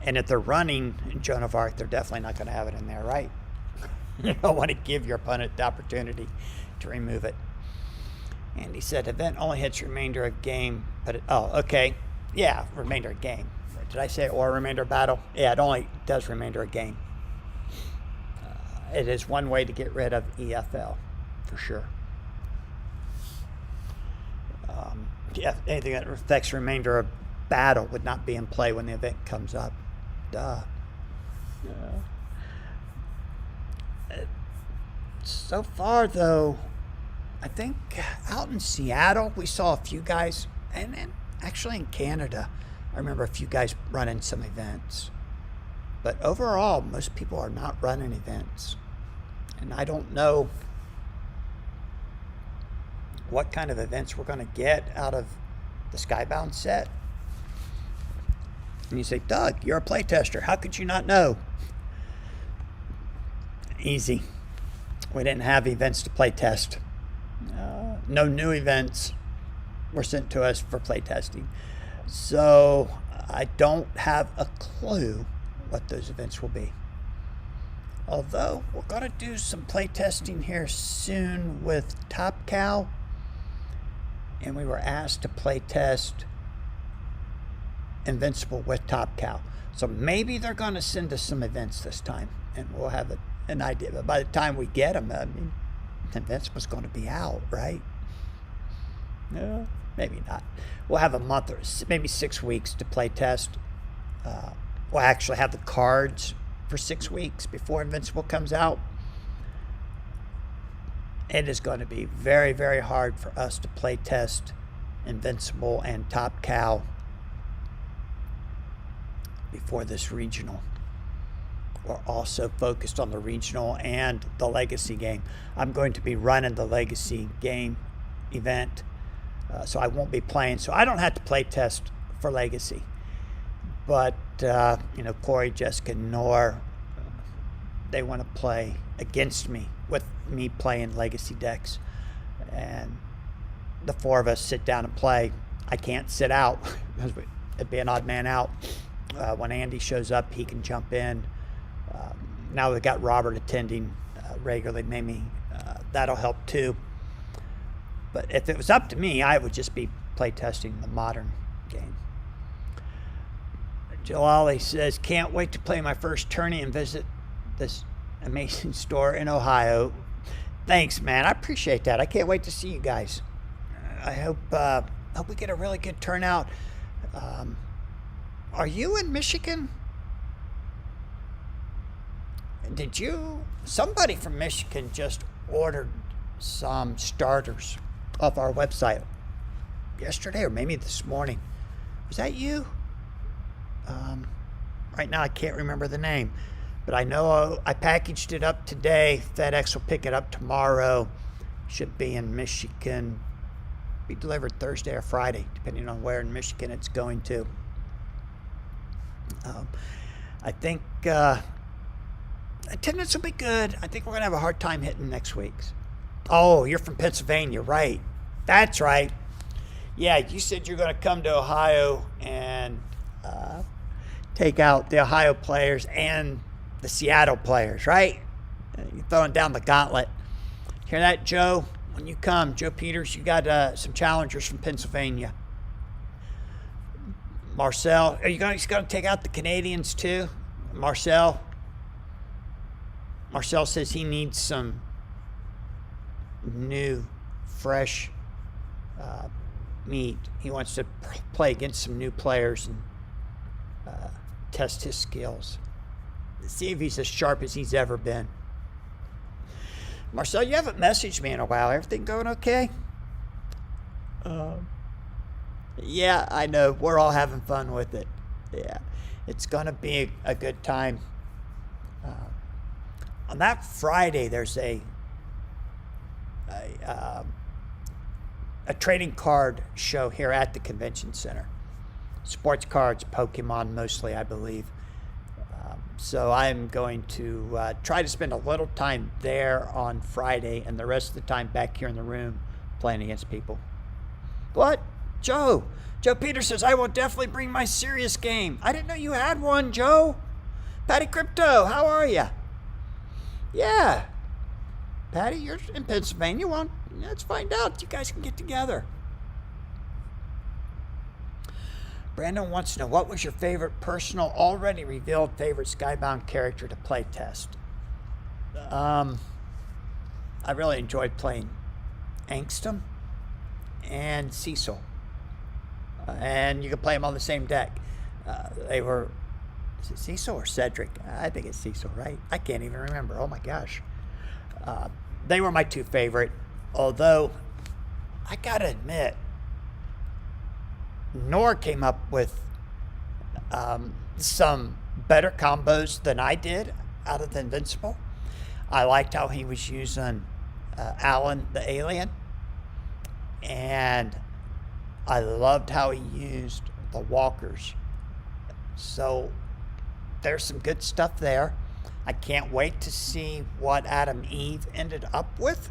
And if they're running Joan of Arc, they're definitely not going to have it in there, right? You don't want to give your opponent the opportunity to remove it. And he said, event only hits remainder of game, but oh, okay. Yeah, remainder of game. Did I say or remainder of battle? Yeah, it only does remainder of game. It is one way to get rid of EFL, for sure. Yeah, anything that affects remainder of battle would not be in play when the event comes up. Duh. So far, though, I think out in Seattle, we saw a few guys, and actually in Canada, I remember a few guys running some events. But overall, most people are not running events. And I don't know what kind of events we're going to get out of the Skybound set. And you say, Doug, you're a playtester. How could you not know? Easy. We didn't have events to playtest. No new events were sent to us for playtesting. So I don't have a clue what those events will be. Although we're going to do some playtesting here soon with Top Cow. And we were asked to playtest Invincible with Top Cow. So maybe they're going to send us some events this time. And we'll have an idea. But by the time we get them, I mean, Invincible's going to be out, right? No, maybe not. We'll have a month or maybe 6 weeks to play test. We'll actually have the cards for 6 weeks before Invincible comes out. It is going to be very, very hard for us to play test Invincible and Top Cow before this regional. we're also focused on the regional and the legacy game. I'm going to be running the legacy game event, so I won't be playing. So I don't have to play test for legacy. But, Corey, Jessica, Nor, they want to play against me with me playing legacy decks. And the four of us sit down and play. I can't sit out. It'd be an odd man out. When Andy shows up, he can jump in. Now we've got Robert attending regularly. Maybe that'll help too. But if it was up to me, I would just be play testing the modern game. Jalali says, can't wait to play my first tourney and visit this amazing store in Ohio. Thanks, man. I appreciate that. I can't wait to see you guys. I hope we get a really good turnout. Are you in Michigan? Somebody from Michigan just ordered some starters off our website yesterday or maybe this morning. Was that you? Right now I can't remember the name, but I know I packaged it up today. FedEx will pick it up tomorrow. Should be in Michigan. Be delivered Thursday or Friday, depending on where in Michigan it's going to. I think attendance will be good. I think we're going to have a hard time hitting next week's. Oh, you're from Pennsylvania, right? That's right. Yeah, you said you're going to come to Ohio and take out the Ohio players and the Seattle players, right? You're throwing down the gauntlet. Hear that, Joe? When you come, Joe Peters, you got some challengers from Pennsylvania. Marcel, are you going to take out the Canadians too? Marcel says he needs some new, fresh meat. He wants to play against some new players and test his skills. See if he's as sharp as he's ever been. Marcel, you haven't messaged me in a while. Everything going okay? Yeah, I know. We're all having fun with it. Yeah, it's going to be a good time. On that Friday, there's a trading card show here at the convention center. Sports cards, Pokemon mostly, I believe. So I'm going to try to spend a little time there on Friday and the rest of the time back here in the room playing against people. What? Joe Peters says, I will definitely bring my serious game. I didn't know you had one, Joe. Patty Crypto, how are you? Yeah. Patty, you're in Pennsylvania. Well, let's find out. You guys can get together. Brandon wants to know, what was your favorite personal, already revealed favorite Skybound character to play test? I really enjoyed playing Angstum and Cecil. And you can play them on the same deck. They were, is it Cecil or Cedric? I think it's Cecil, right? I can't even remember. Oh my gosh. They were my two favorite. Although, I gotta admit, Nor came up with some better combos than I did out of the Invincible. I liked how he was using Alan the Alien, and I loved how he used the Walkers. So there's some good stuff there. I can't wait to see what Adam Eve ended up with.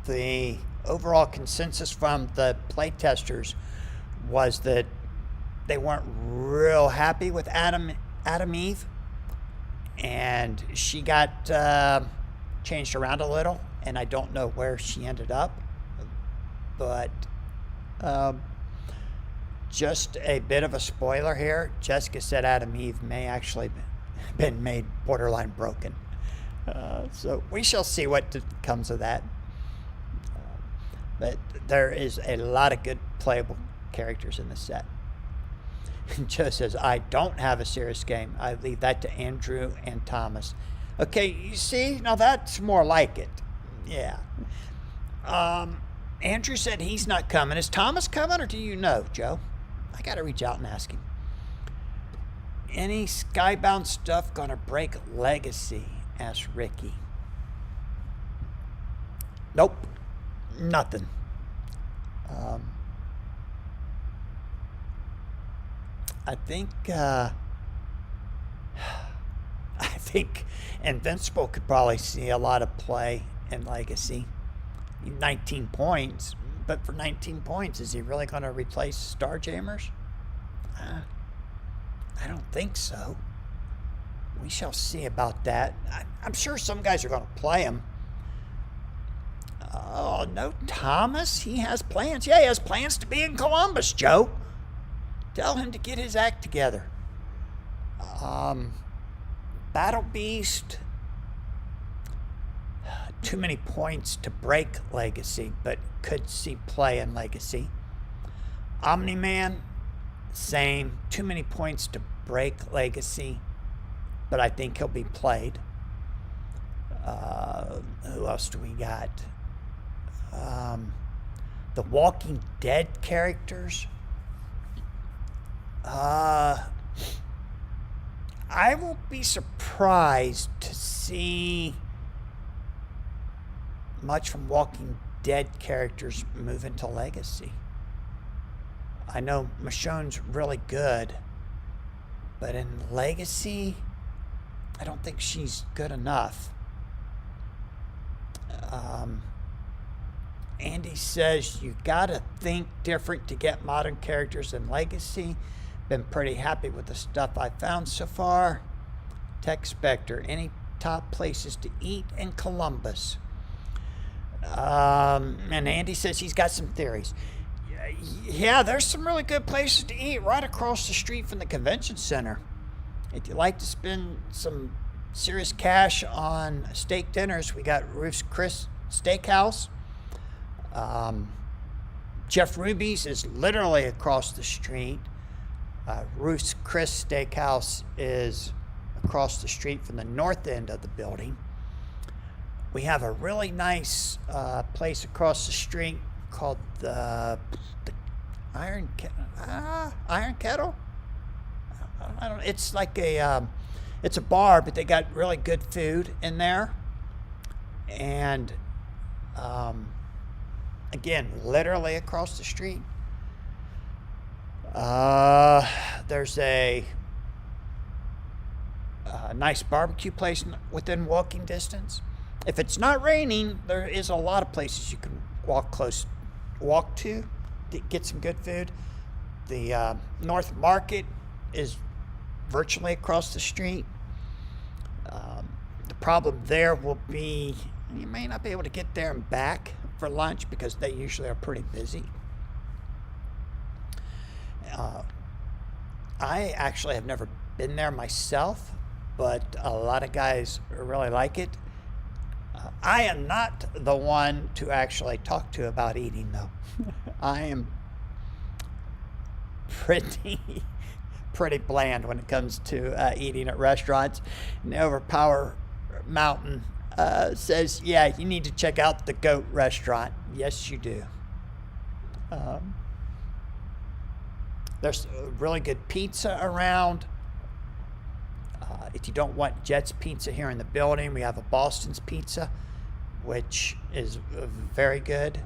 The overall consensus from the playtesters was that they weren't real happy with Adam Eve, and she got changed around a little, and I don't know where she ended up, but just a bit of a spoiler here. Jessica said Adam Eve may actually been made borderline broken, so we shall see what comes of that. But there is a lot of good playable characters in the set. Joe says, I don't have a serious game. I leave that to Andrew and Thomas. Okay, you see? Now that's more like it. Yeah. Andrew said he's not coming. Is Thomas coming, or do you know, Joe? I got to reach out and ask him. any Skybound stuff gonna break Legacy? Asked Ricky. Nope, nothing. I think Invincible could probably see a lot of play in Legacy. 19 points, but for 19 points, is he really going to replace Starjammers? I don't think so. We shall see about that. I'm sure some guys are going to play him. Oh, no, Thomas? He has plans. Yeah, he has plans to be in Columbus, Joe. Tell him to get his act together. Battle Beast, too many points to break Legacy, but could see play in Legacy. Omni-Man, same, too many points to break Legacy, but I think he'll be played. Who else do we got? The Walking Dead characters. I will be surprised to see much from Walking Dead characters move into Legacy. I know Michonne's really good, but in Legacy, I don't think she's good enough. Andy says you gotta think different to get modern characters in Legacy. Been pretty happy with the stuff I found so far. Tech Spectre, any top places to eat in Columbus? And Andy says he's got some theories. Yeah, there's some really good places to eat right across the street from the convention center. If you like to spend some serious cash on steak dinners, we got Ruth's Chris Steakhouse. Jeff Ruby's is literally across the street. Ruth's Chris Steakhouse is across the street from the north end of the building. We have a really nice place across the street called the Iron Kettle. I don't. It's like it's a bar, but they got really good food in there. And again, literally across the street. There's a nice barbecue place within walking distance. If it's not raining, there is a lot of places you can walk to get some good food. The North Market is virtually across the street. The problem there will be you may not be able to get there and back for lunch because they usually are pretty busy. I actually have never been there myself, but a lot of guys really like it. I am not the one to actually talk to about eating, though. I am pretty bland when it comes to eating at restaurants. And Overpower Mountain says, yeah, you need to check out the Goat Restaurant. Yes, you do. There's really good pizza around. If you don't want Jet's Pizza here in the building, we have a Boston's Pizza, which is very good.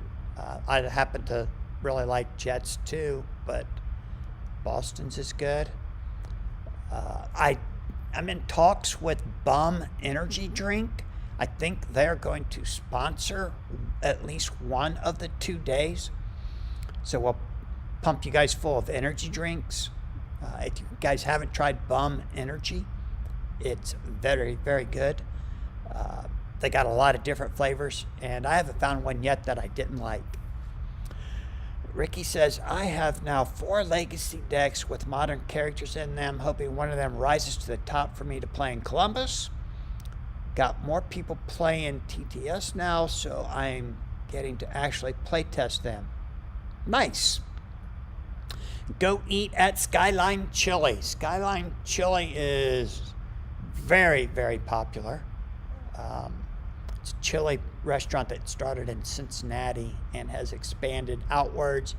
I happen to really like Jet's too, but Boston's is good. I'm in talks with Bum Energy Drink. I think they're going to sponsor at least one of the 2 days. So we'll pump you guys full of energy drinks. If you guys haven't tried Bum Energy, it's very, very good. They got a lot of different flavors, and I haven't found one yet that I didn't like. Ricky says, I have now 4 legacy decks with modern characters in them, hoping one of them rises to the top for me to play in Columbus. Got more people playing TTS now, so I'm getting to actually play test them. Nice. Go eat at Skyline Chili. Skyline Chili is very, very popular. It's a chili restaurant that started in Cincinnati and has expanded outwards.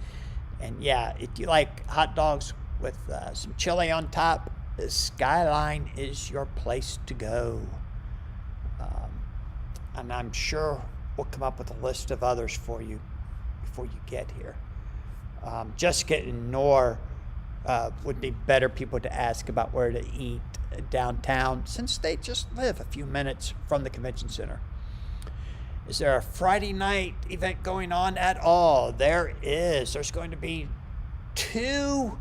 And yeah, if you like hot dogs with some chili on top, Skyline is your place to go. And I'm sure we'll come up with a list of others for you before you get here. Jessica and Nor would be better people to ask about where to eat downtown, since they just live a few minutes from the convention center. Is there a Friday night event going on at all? There is. There's going to be 2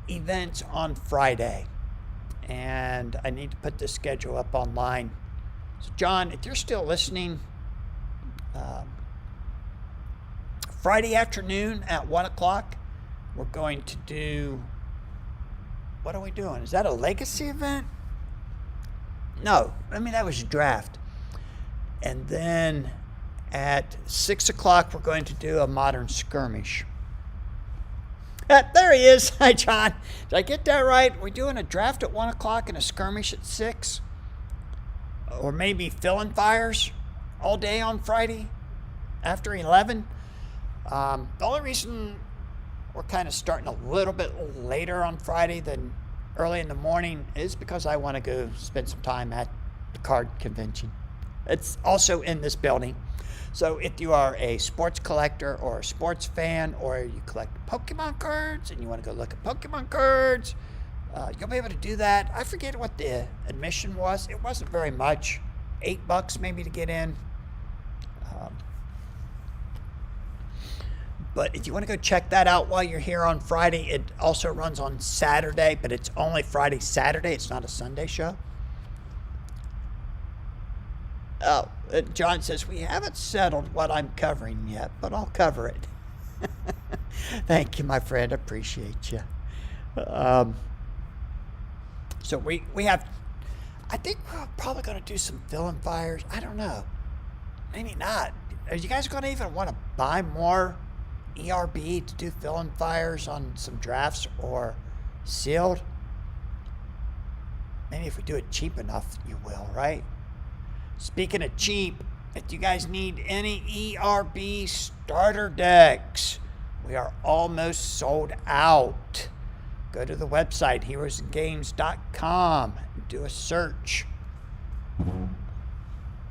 events on Friday, and I need to put the schedule up online. So John, if you're still listening, Friday afternoon at 1 o'clock, we're going to do, what are we doing? Is that a legacy event? No, I mean, that was a draft. And then at 6 o'clock, we're going to do a modern skirmish. There he is. Hi, John. Did I get that right? We're doing a draft at 1 o'clock and a skirmish at 6? Or maybe fill-in fires all day on Friday after 11? The only reason we're kind of starting a little bit later on Friday than early in the morning is because I want to go spend some time at the card convention. It's also in this building. So if you are a sports collector or a sports fan, or you collect Pokemon cards and you want to go look at Pokemon cards, you'll be able to do that. I forget what the admission was. It wasn't very much. $8 maybe to get in. But if you want to go check that out while you're here on Friday, it also runs on Saturday, but it's only Friday, Saturday. It's not a Sunday show. Oh, John says, we haven't settled what I'm covering yet, but I'll cover it. Thank you, my friend. Appreciate you. So we have, I think we're probably going to do some fill-in fires. I don't know. Maybe not. Are you guys going to even want to buy more ERB to do fill-in fires on some drafts or sealed? Maybe if we do it cheap enough, you will, right? Speaking of cheap, if you guys need any ERB starter decks, we are almost sold out. Go to the website, heroesandgames.com, do a search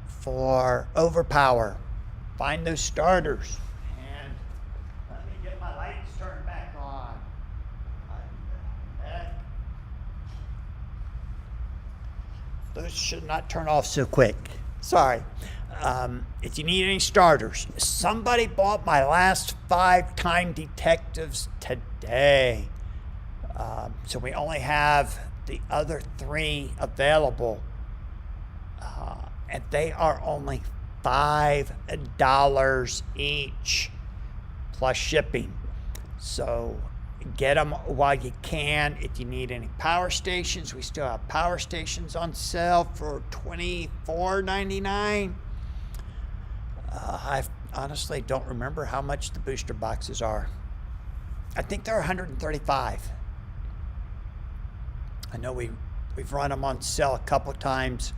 for Overpower. Find those starters. And let me get my lights turned back on. Those should not turn off so quick. Sorry. If you need any starters, somebody bought my last 5 Time Detectives today. So we only have the other 3 available. And they are only $5 each plus shipping. So get them while you can. If you need any power stations, we still have power stations on sale for $24.99. I honestly don't remember how much the booster boxes are. I think they're $135. I know we've run them on sale a couple times.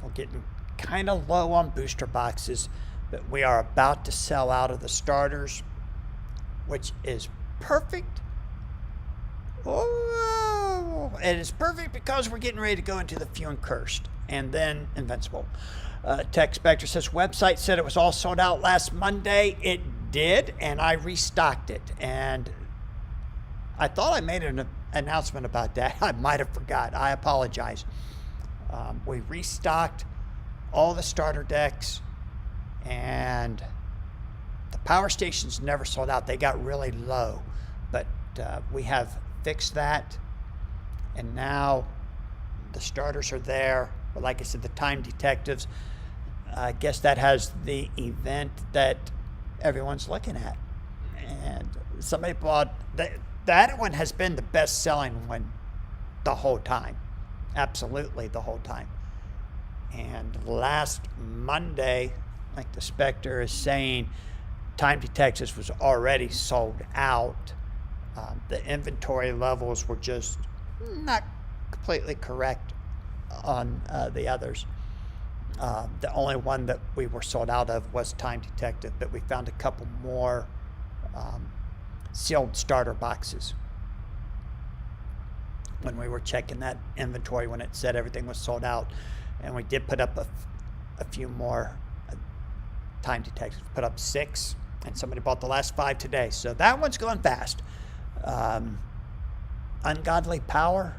We're getting kind of low on booster boxes, but we are about to sell out of the starters, which is perfect. Oh, it is perfect because we're getting ready to go into the Few and Cursed and then Invincible. Tech Spectre says, website said it was all sold out last Monday. It did, and I restocked it. And I thought I made an announcement about that. I might have forgot. I apologize. We restocked all the starter decks, and the power stations never sold out. They got really low, but we have fixed that, and now the starters are there. But like I said, the Time Detectives, I guess that has the event that everyone's looking at. And somebody bought, that one has been the best-selling one the whole time. Absolutely the whole time. And last Monday, like the Spectre is saying, Time Detectives was already sold out. The inventory levels were just not completely correct on the others. The only one that we were sold out of was Time Detective, but we found a couple more sealed starter boxes. when we were checking that inventory when it said everything was sold out. And we did put up a few more time detectors. Put up 6, and somebody bought the last 5 today. So that one's going fast. Ungodly Power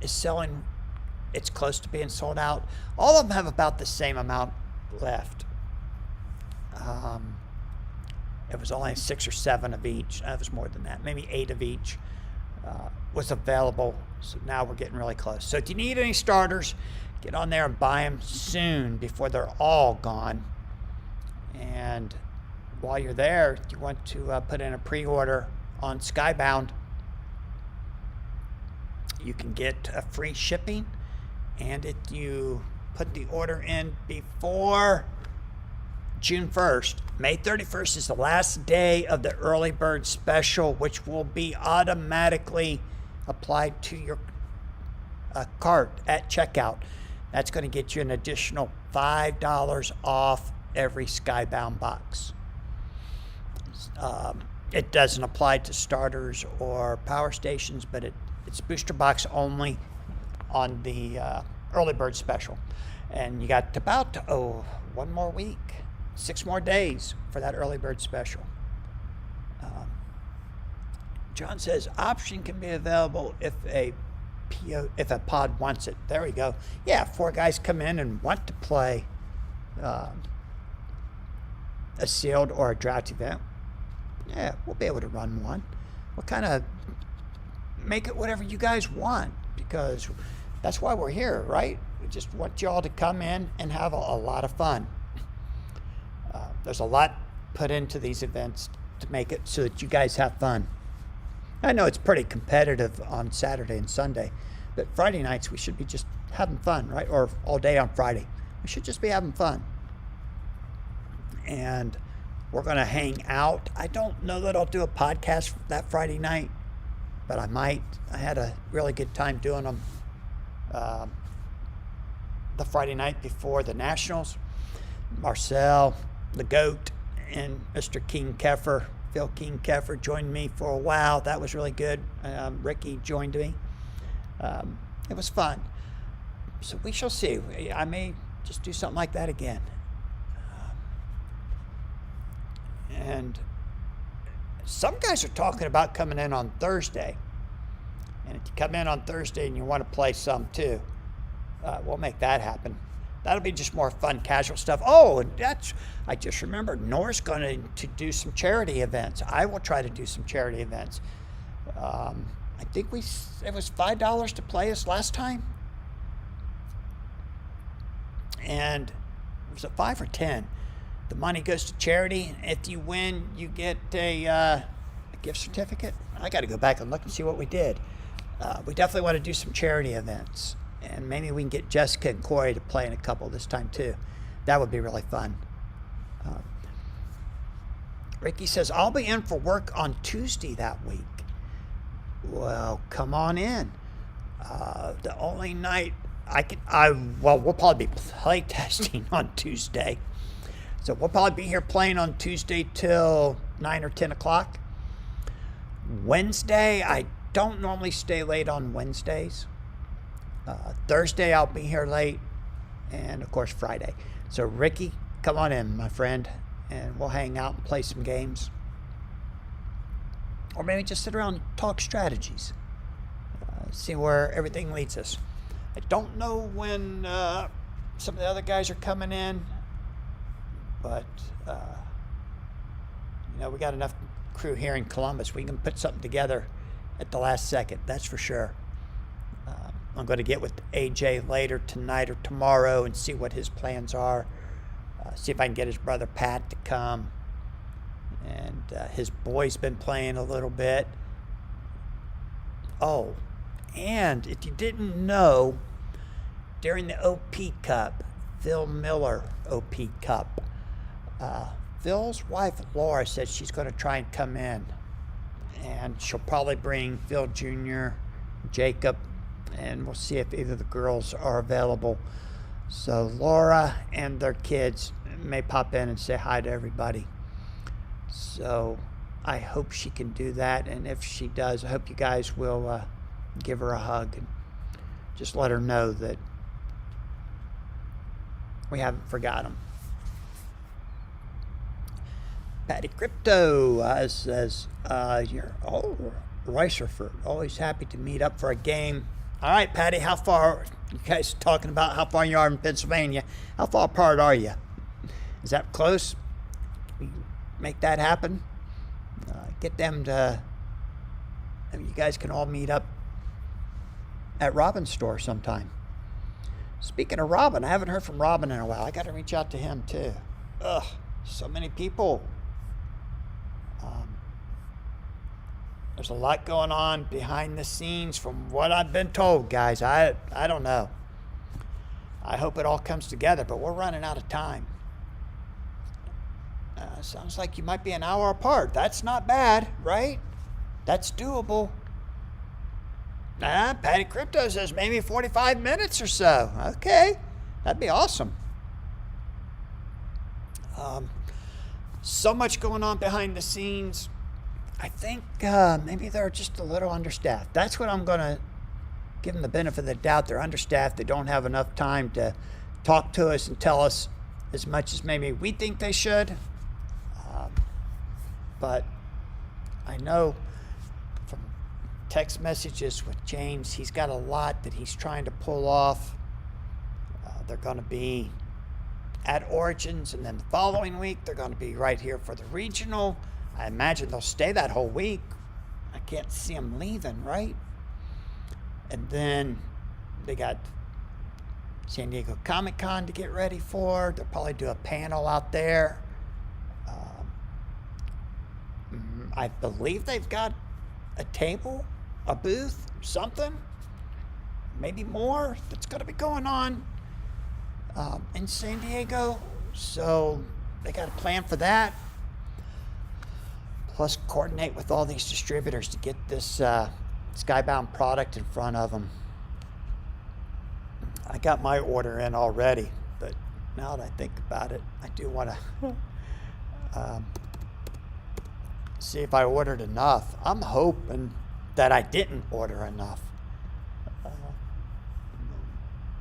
is selling. It's close to being sold out. All of them have about the same amount left. It was only 6 or 7 of each. It was more than that. Maybe 8 of each was available. So now we're getting really close. So if you need any starters, get on there and buy them soon before they're all gone. And while you're there, you want to put in a pre-order on Skybound. You can get free shipping. And if you put the order in before June 1st, May 31st is the last day of the early bird special, which will be automatically applied to your cart at checkout. That's going to get you an additional $5 off every Skybound box. It doesn't apply to starters or power stations, but it's booster box only on the early bird special. And you got about 1 more week, 6 more days for that early bird special. John says option can be available if a pod wants it. There we go. Yeah, 4 guys come in and want to play a sealed or a draft event. Yeah, we'll be able to run one. We'll kind of make it whatever you guys want, because that's why we're here, right? We just want you all to come in and have a lot of fun. There's a lot put into these events to make it so that you guys have fun. I know it's pretty competitive on Saturday and Sunday, but Friday nights we should be just having fun, right? Or all day on Friday. We should just be having fun. And we're going to hang out. I don't know that I'll do a podcast that Friday night, but I might. I had a really good time doing them the Friday night before the Nationals. Marcel, the GOAT, and Mr. King Keffer, Phil King Keffer, joined me for a while. That was really good. Ricky joined me. It was fun. So we shall see. I may just do something like that again. And some guys are talking about coming in on Thursday. And if you come in on Thursday and you want to play some too, we'll make that happen. That'll be just more fun, casual stuff. Oh, and I just remembered, Nora's going to do some charity events. I will try to do some charity events. I think it was $5 to play us last time. And was it 5 or 10? The money goes to charity. If you win, you get a gift certificate. I got to go back and look and see what we did. We definitely want to do some charity events. And maybe we can get Jessica and Corey to play in a couple this time too. That would be really fun. Ricky says, I'll be in for work on Tuesday that week. Well, come on in. The only night we'll probably be play testing on Tuesday. So we'll probably be here playing on Tuesday till 9 or 10 o'clock. Wednesday, I don't normally stay late on Wednesdays. Thursday, I'll be here late. And, of course, Friday. So, Ricky, come on in, my friend, and we'll hang out and play some games. Or maybe just sit around and talk strategies. See where everything leads us. I don't know when some of the other guys are coming in. But, we got enough crew here in Columbus. We can put something together at the last second. That's for sure. I'm going to get with AJ later tonight or tomorrow and see what his plans are. See if I can get his brother Pat to come. And his boy's been playing a little bit. Oh, and if you didn't know, during the OP Cup, Phil Miller OP Cup, Phil's wife Laura said she's going to try and come in, and she'll probably bring Phil Jr., Jacob, and we'll see if either of the girls are available. So Laura and their kids may pop in and say hi to everybody. So I hope she can do that. And if she does, I hope you guys will give her a hug and just let her know that we haven't forgotten. Patty Crypto says, Ricerford, always happy to meet up for a game. All right, Patty, how far, you guys talking about how far you are in Pennsylvania, how far apart are you? Is that close? Can we make that happen? Get them to, you guys can all meet up at Robin's store sometime. Speaking of Robin, I haven't heard from Robin in a while. I got to reach out to him too. Ugh, so many people. There's a lot going on behind the scenes from what I've been told, guys. I don't know. I hope it all comes together, but we're running out of time. Sounds like you might be an hour apart. That's not bad, right? That's doable. Patty Crypto says maybe 45 minutes or so. Okay, that'd be awesome. So much going on behind the scenes. I think maybe they're just a little understaffed. That's what I'm going to give them the benefit of the doubt. They're understaffed. They don't have enough time to talk to us and tell us as much as maybe we think they should. But I know from text messages with James, he's got a lot that he's trying to pull off. They're going to be at Origins, and then the following week they're going to be right here for the regional. I imagine they'll stay that whole week. I can't see them leaving, right? And then they got San Diego Comic-Con to get ready for. They'll probably do a panel out there. I believe they've got a table, a booth, something, maybe more that's going to be going on in San Diego. So they got a plan for that. Plus coordinate with all these distributors to get this Skybound product in front of them. I got my order in already, but now that I think about it, I do want to see if I ordered enough. I'm hoping that I didn't order enough.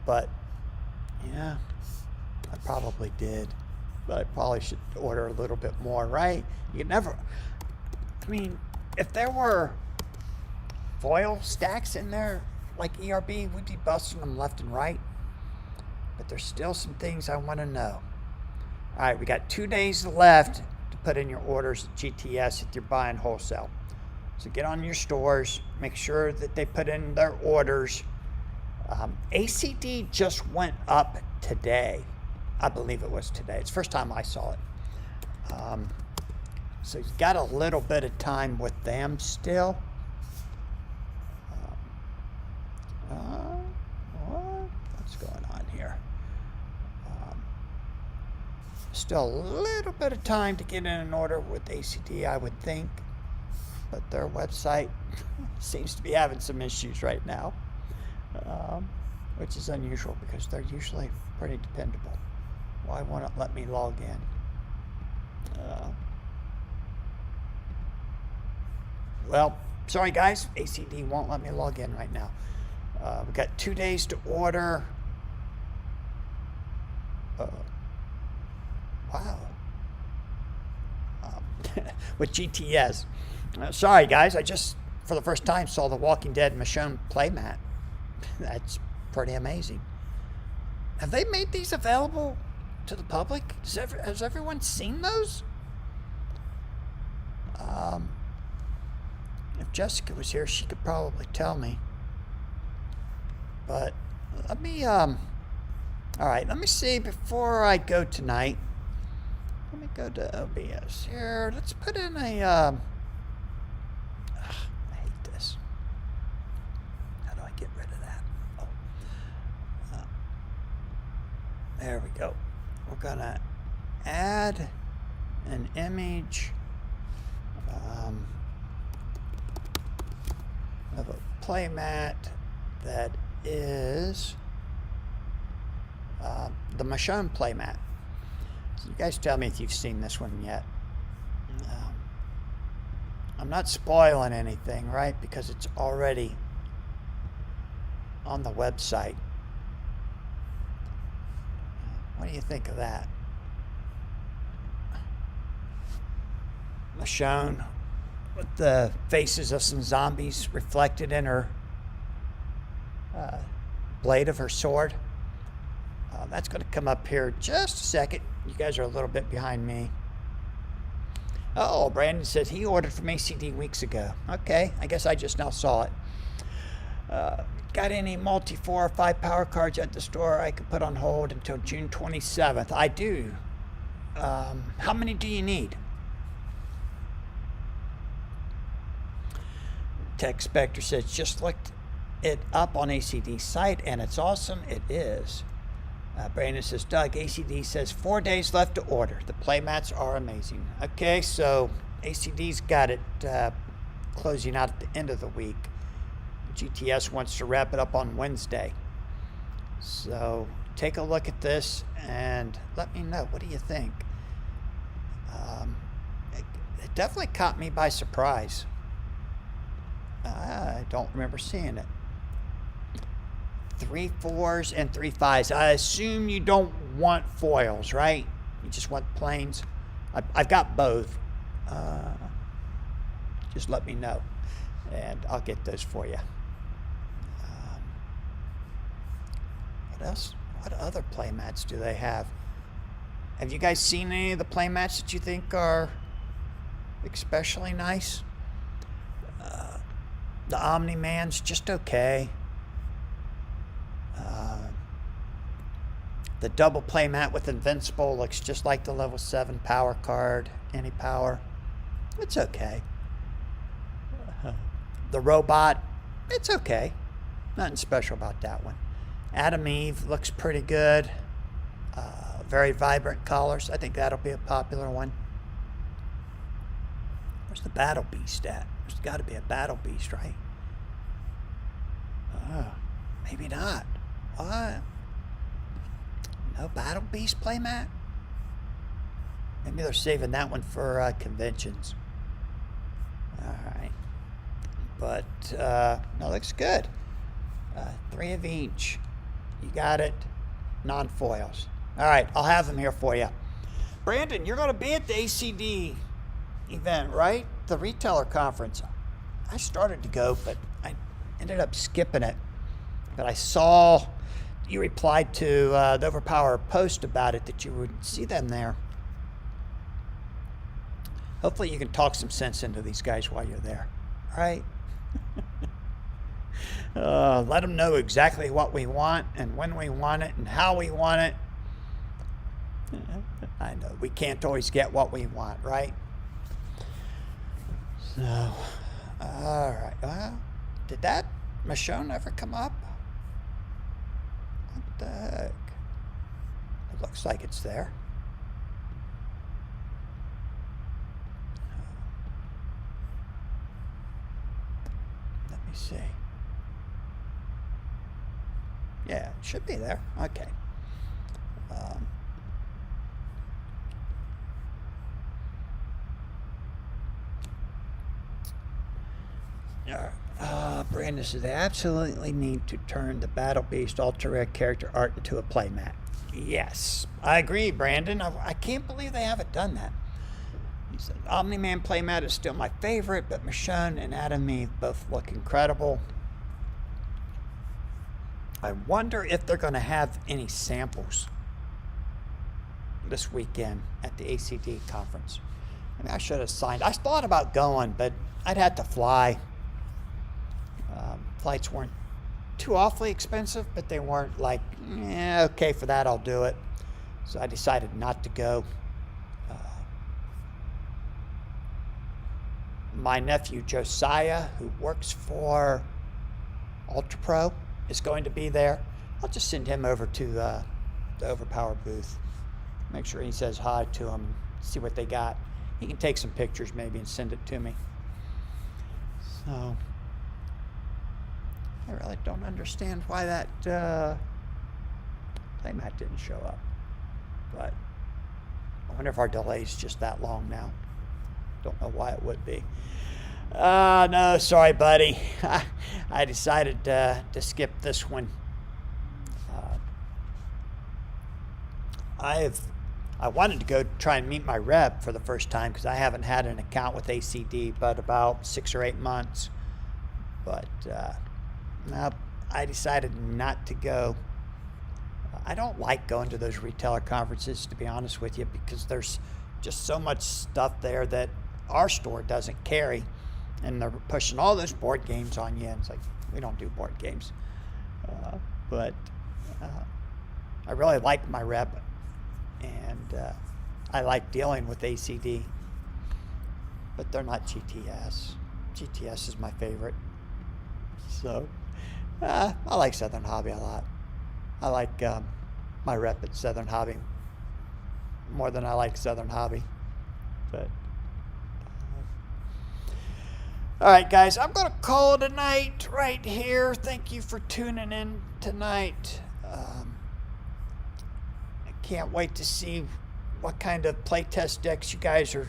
But, yeah, I probably did. But I probably should order a little bit more, right? You never... I mean, if there were foil stacks in there like ERB, we'd be busting them left and right. But there's still some things I want to know. All right, we got 2 days left to put in your orders at GTS if you're buying wholesale. So get on your stores, make sure that they put in their orders. ACD just went up today. I believe it was today. It's the first time I saw it. So you've got a little bit of time with them still. What's going on here? Still a little bit of time to get in an order with ACD, I would think. But their website seems to be having some issues right now, which is unusual because they're usually pretty dependable. Why won't it let me log in? Well, sorry guys, ACD won't let me log in right now. We've got 2 days to order. Wow. With GTS. Sorry guys, I just, for the first time, saw the Walking Dead Michonne playmat. That's pretty amazing. Have they made these available to the public? Has everyone seen those? If Jessica was here, she could probably tell me. But let me, all right, let me see before I go tonight. Let me go to OBS here. Let's put in a, I hate this. How do I get rid of that? Oh. There we go. We're gonna add an image of a playmat that is the Michonne playmat. So you guys tell me if you've seen this one yet. I'm not spoiling anything, right? Because it's already on the website. What do you think of that? Michonne with the faces of some zombies reflected in her blade of her sword. That's going to come up here just a second. You guys are a little bit behind me. Oh, Brandon said he ordered from ACD weeks ago. Okay, I guess I just now saw it. Got any multi 4 or 5 power cards at the store I could put on hold until June 27th? I do. How many do you need? Tech Spectre says, just looked it up on ACD's site and it's awesome. It is. Brandon says, Doug, ACD says 4 days left to order. The playmats are amazing. Okay, so ACD's got it closing out at the end of the week. GTS wants to wrap it up on Wednesday. So take a look at this and let me know. What do you think? It definitely caught me by surprise. I don't remember seeing it. 3 4s and 3 5s. I assume you don't want foils, right? You just want plains. I've got both. Just let me know, and I'll get those for you. What else? What other playmats do they have? Have you guys seen any of the playmats that you think are especially nice? The Omni-Man's just okay. The double playmat with Invincible looks just like the level 7 power card. Any power. It's okay. The robot, it's okay. Nothing special about that one. Adam Eve looks pretty good. Very vibrant colors. I think that'll be a popular one. Where's the Battle Beast at? There's got to be a Battle Beast, right? Maybe not. What? No Battle Beast playmat? Maybe they're saving that one for conventions. Alright. But, no, looks good. 3 of each. You got it. Non-foils. Alright, I'll have them here for you. Brandon, you're going to be at the ACD event, right? The retailer conference. I started to go, but I ended up skipping it. But I saw you replied to the Overpower post about it, that you would see them there. Hopefully you can talk some sense into these guys while you're there. All right? Let them know exactly what we want and when we want it and how we want it. I know we can't always get what we want, right? So, all right. Well, did that Michonne ever come up? What the heck? It looks like it's there. Let me see. Yeah, it should be there. Okay. Brandon says they absolutely need to turn the Battle Beast Ultra Rare character art into a playmat. Yes, I agree, Brandon. I can't believe they haven't done that. He said Omni-Man playmat is still my favorite, but Michonne and Adam Eve both look incredible. I wonder if they're going to have any samples this weekend at the ACD conference. I mean, I should have signed. I thought about going, but I'd have to fly. Flights weren't too awfully expensive, but they weren't like, okay, for that I'll do it. So I decided not to go. My nephew Josiah, who works for Ultra Pro, is going to be there. I'll just send him over to the Overpower booth. Make sure he says hi to him, see what they got. He can take some pictures maybe and send it to me. So I really don't understand why that playmat didn't show up. But I wonder if our delay is just that long now. Don't know why it would be. No, sorry, buddy. I decided to skip this one. I wanted to go try and meet my rep for the first time because I haven't had an account with ACD but about 6 or 8 months. But no, I decided not to go. I don't like going to those retailer conferences, to be honest with you, because there's just so much stuff there that our store doesn't carry, and they're pushing all those board games on you, and it's like, we don't do board games. But I really like my rep, and I like dealing with ACD, but they're not GTS. GTS is my favorite. So I like Southern Hobby a lot. I like my rep at Southern Hobby more than I like Southern Hobby. But all right, guys, I'm going to call it a night right here. Thank you for tuning in tonight. I can't wait to see what kind of playtest decks you guys are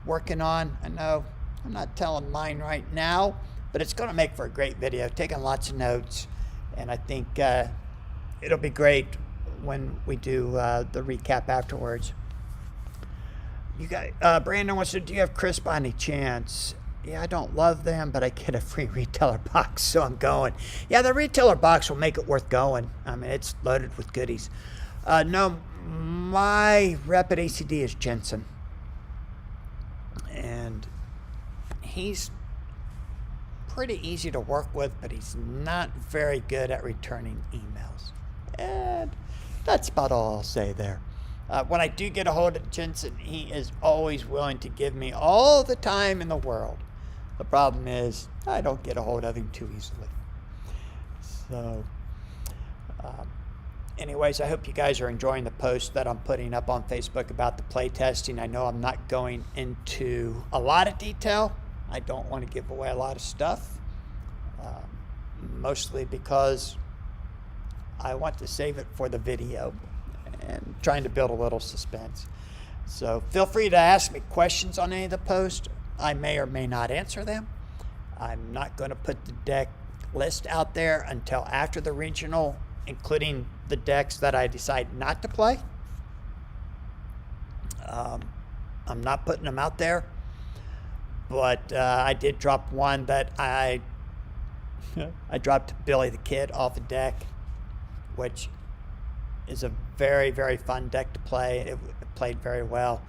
working on. I know I'm not telling mine right now, but it's going to make for a great video. Taking lots of notes, and I think it'll be great when we do the recap afterwards. You guys, Brandon wants to, do you have Crisp by any chance? Yeah, I don't love them, but I get a free retailer box, so I'm going. Yeah, the retailer box will make it worth going. I mean, it's loaded with goodies. No, my rep at ACD is Jensen. And he's pretty easy to work with, but he's not very good at returning emails. And that's about all I'll say there. When I do get a hold of Jensen, he is always willing to give me all the time in the world. The problem is I don't get a hold of him too easily. So anyways, I hope you guys are enjoying the post that I'm putting up on Facebook about the play testing. I know I'm not going into a lot of detail. I don't want to give away a lot of stuff, mostly because I want to save it for the video and trying to build a little suspense. So feel free to ask me questions on any of the posts. I may or may not answer them. I'm not going to put the deck list out there until after the regional, including the decks that I decide not to play. I'm not putting them out there, but I did drop one that I dropped Billy the Kid off a deck, which is a very, very fun deck to play. It played very well.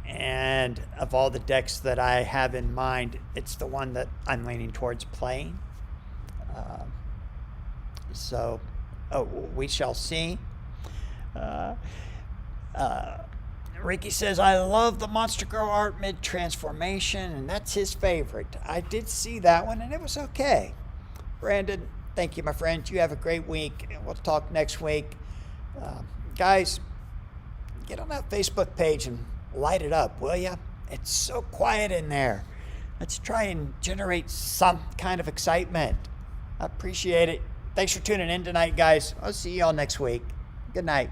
And of all the decks that I have in mind, it's the one that I'm leaning towards playing. So we shall see. Ricky says, I love the Monster Girl art mid-transformation, and that's his favorite. I did see that one, and it was okay. Brandon, thank you, my friend. You have a great week, and we'll talk next week. Guys, get on that Facebook page and light it up, will ya? It's so quiet in there. Let's try and generate some kind of excitement. I appreciate it. Thanks for tuning in tonight, guys. I'll see you all next week. Good night.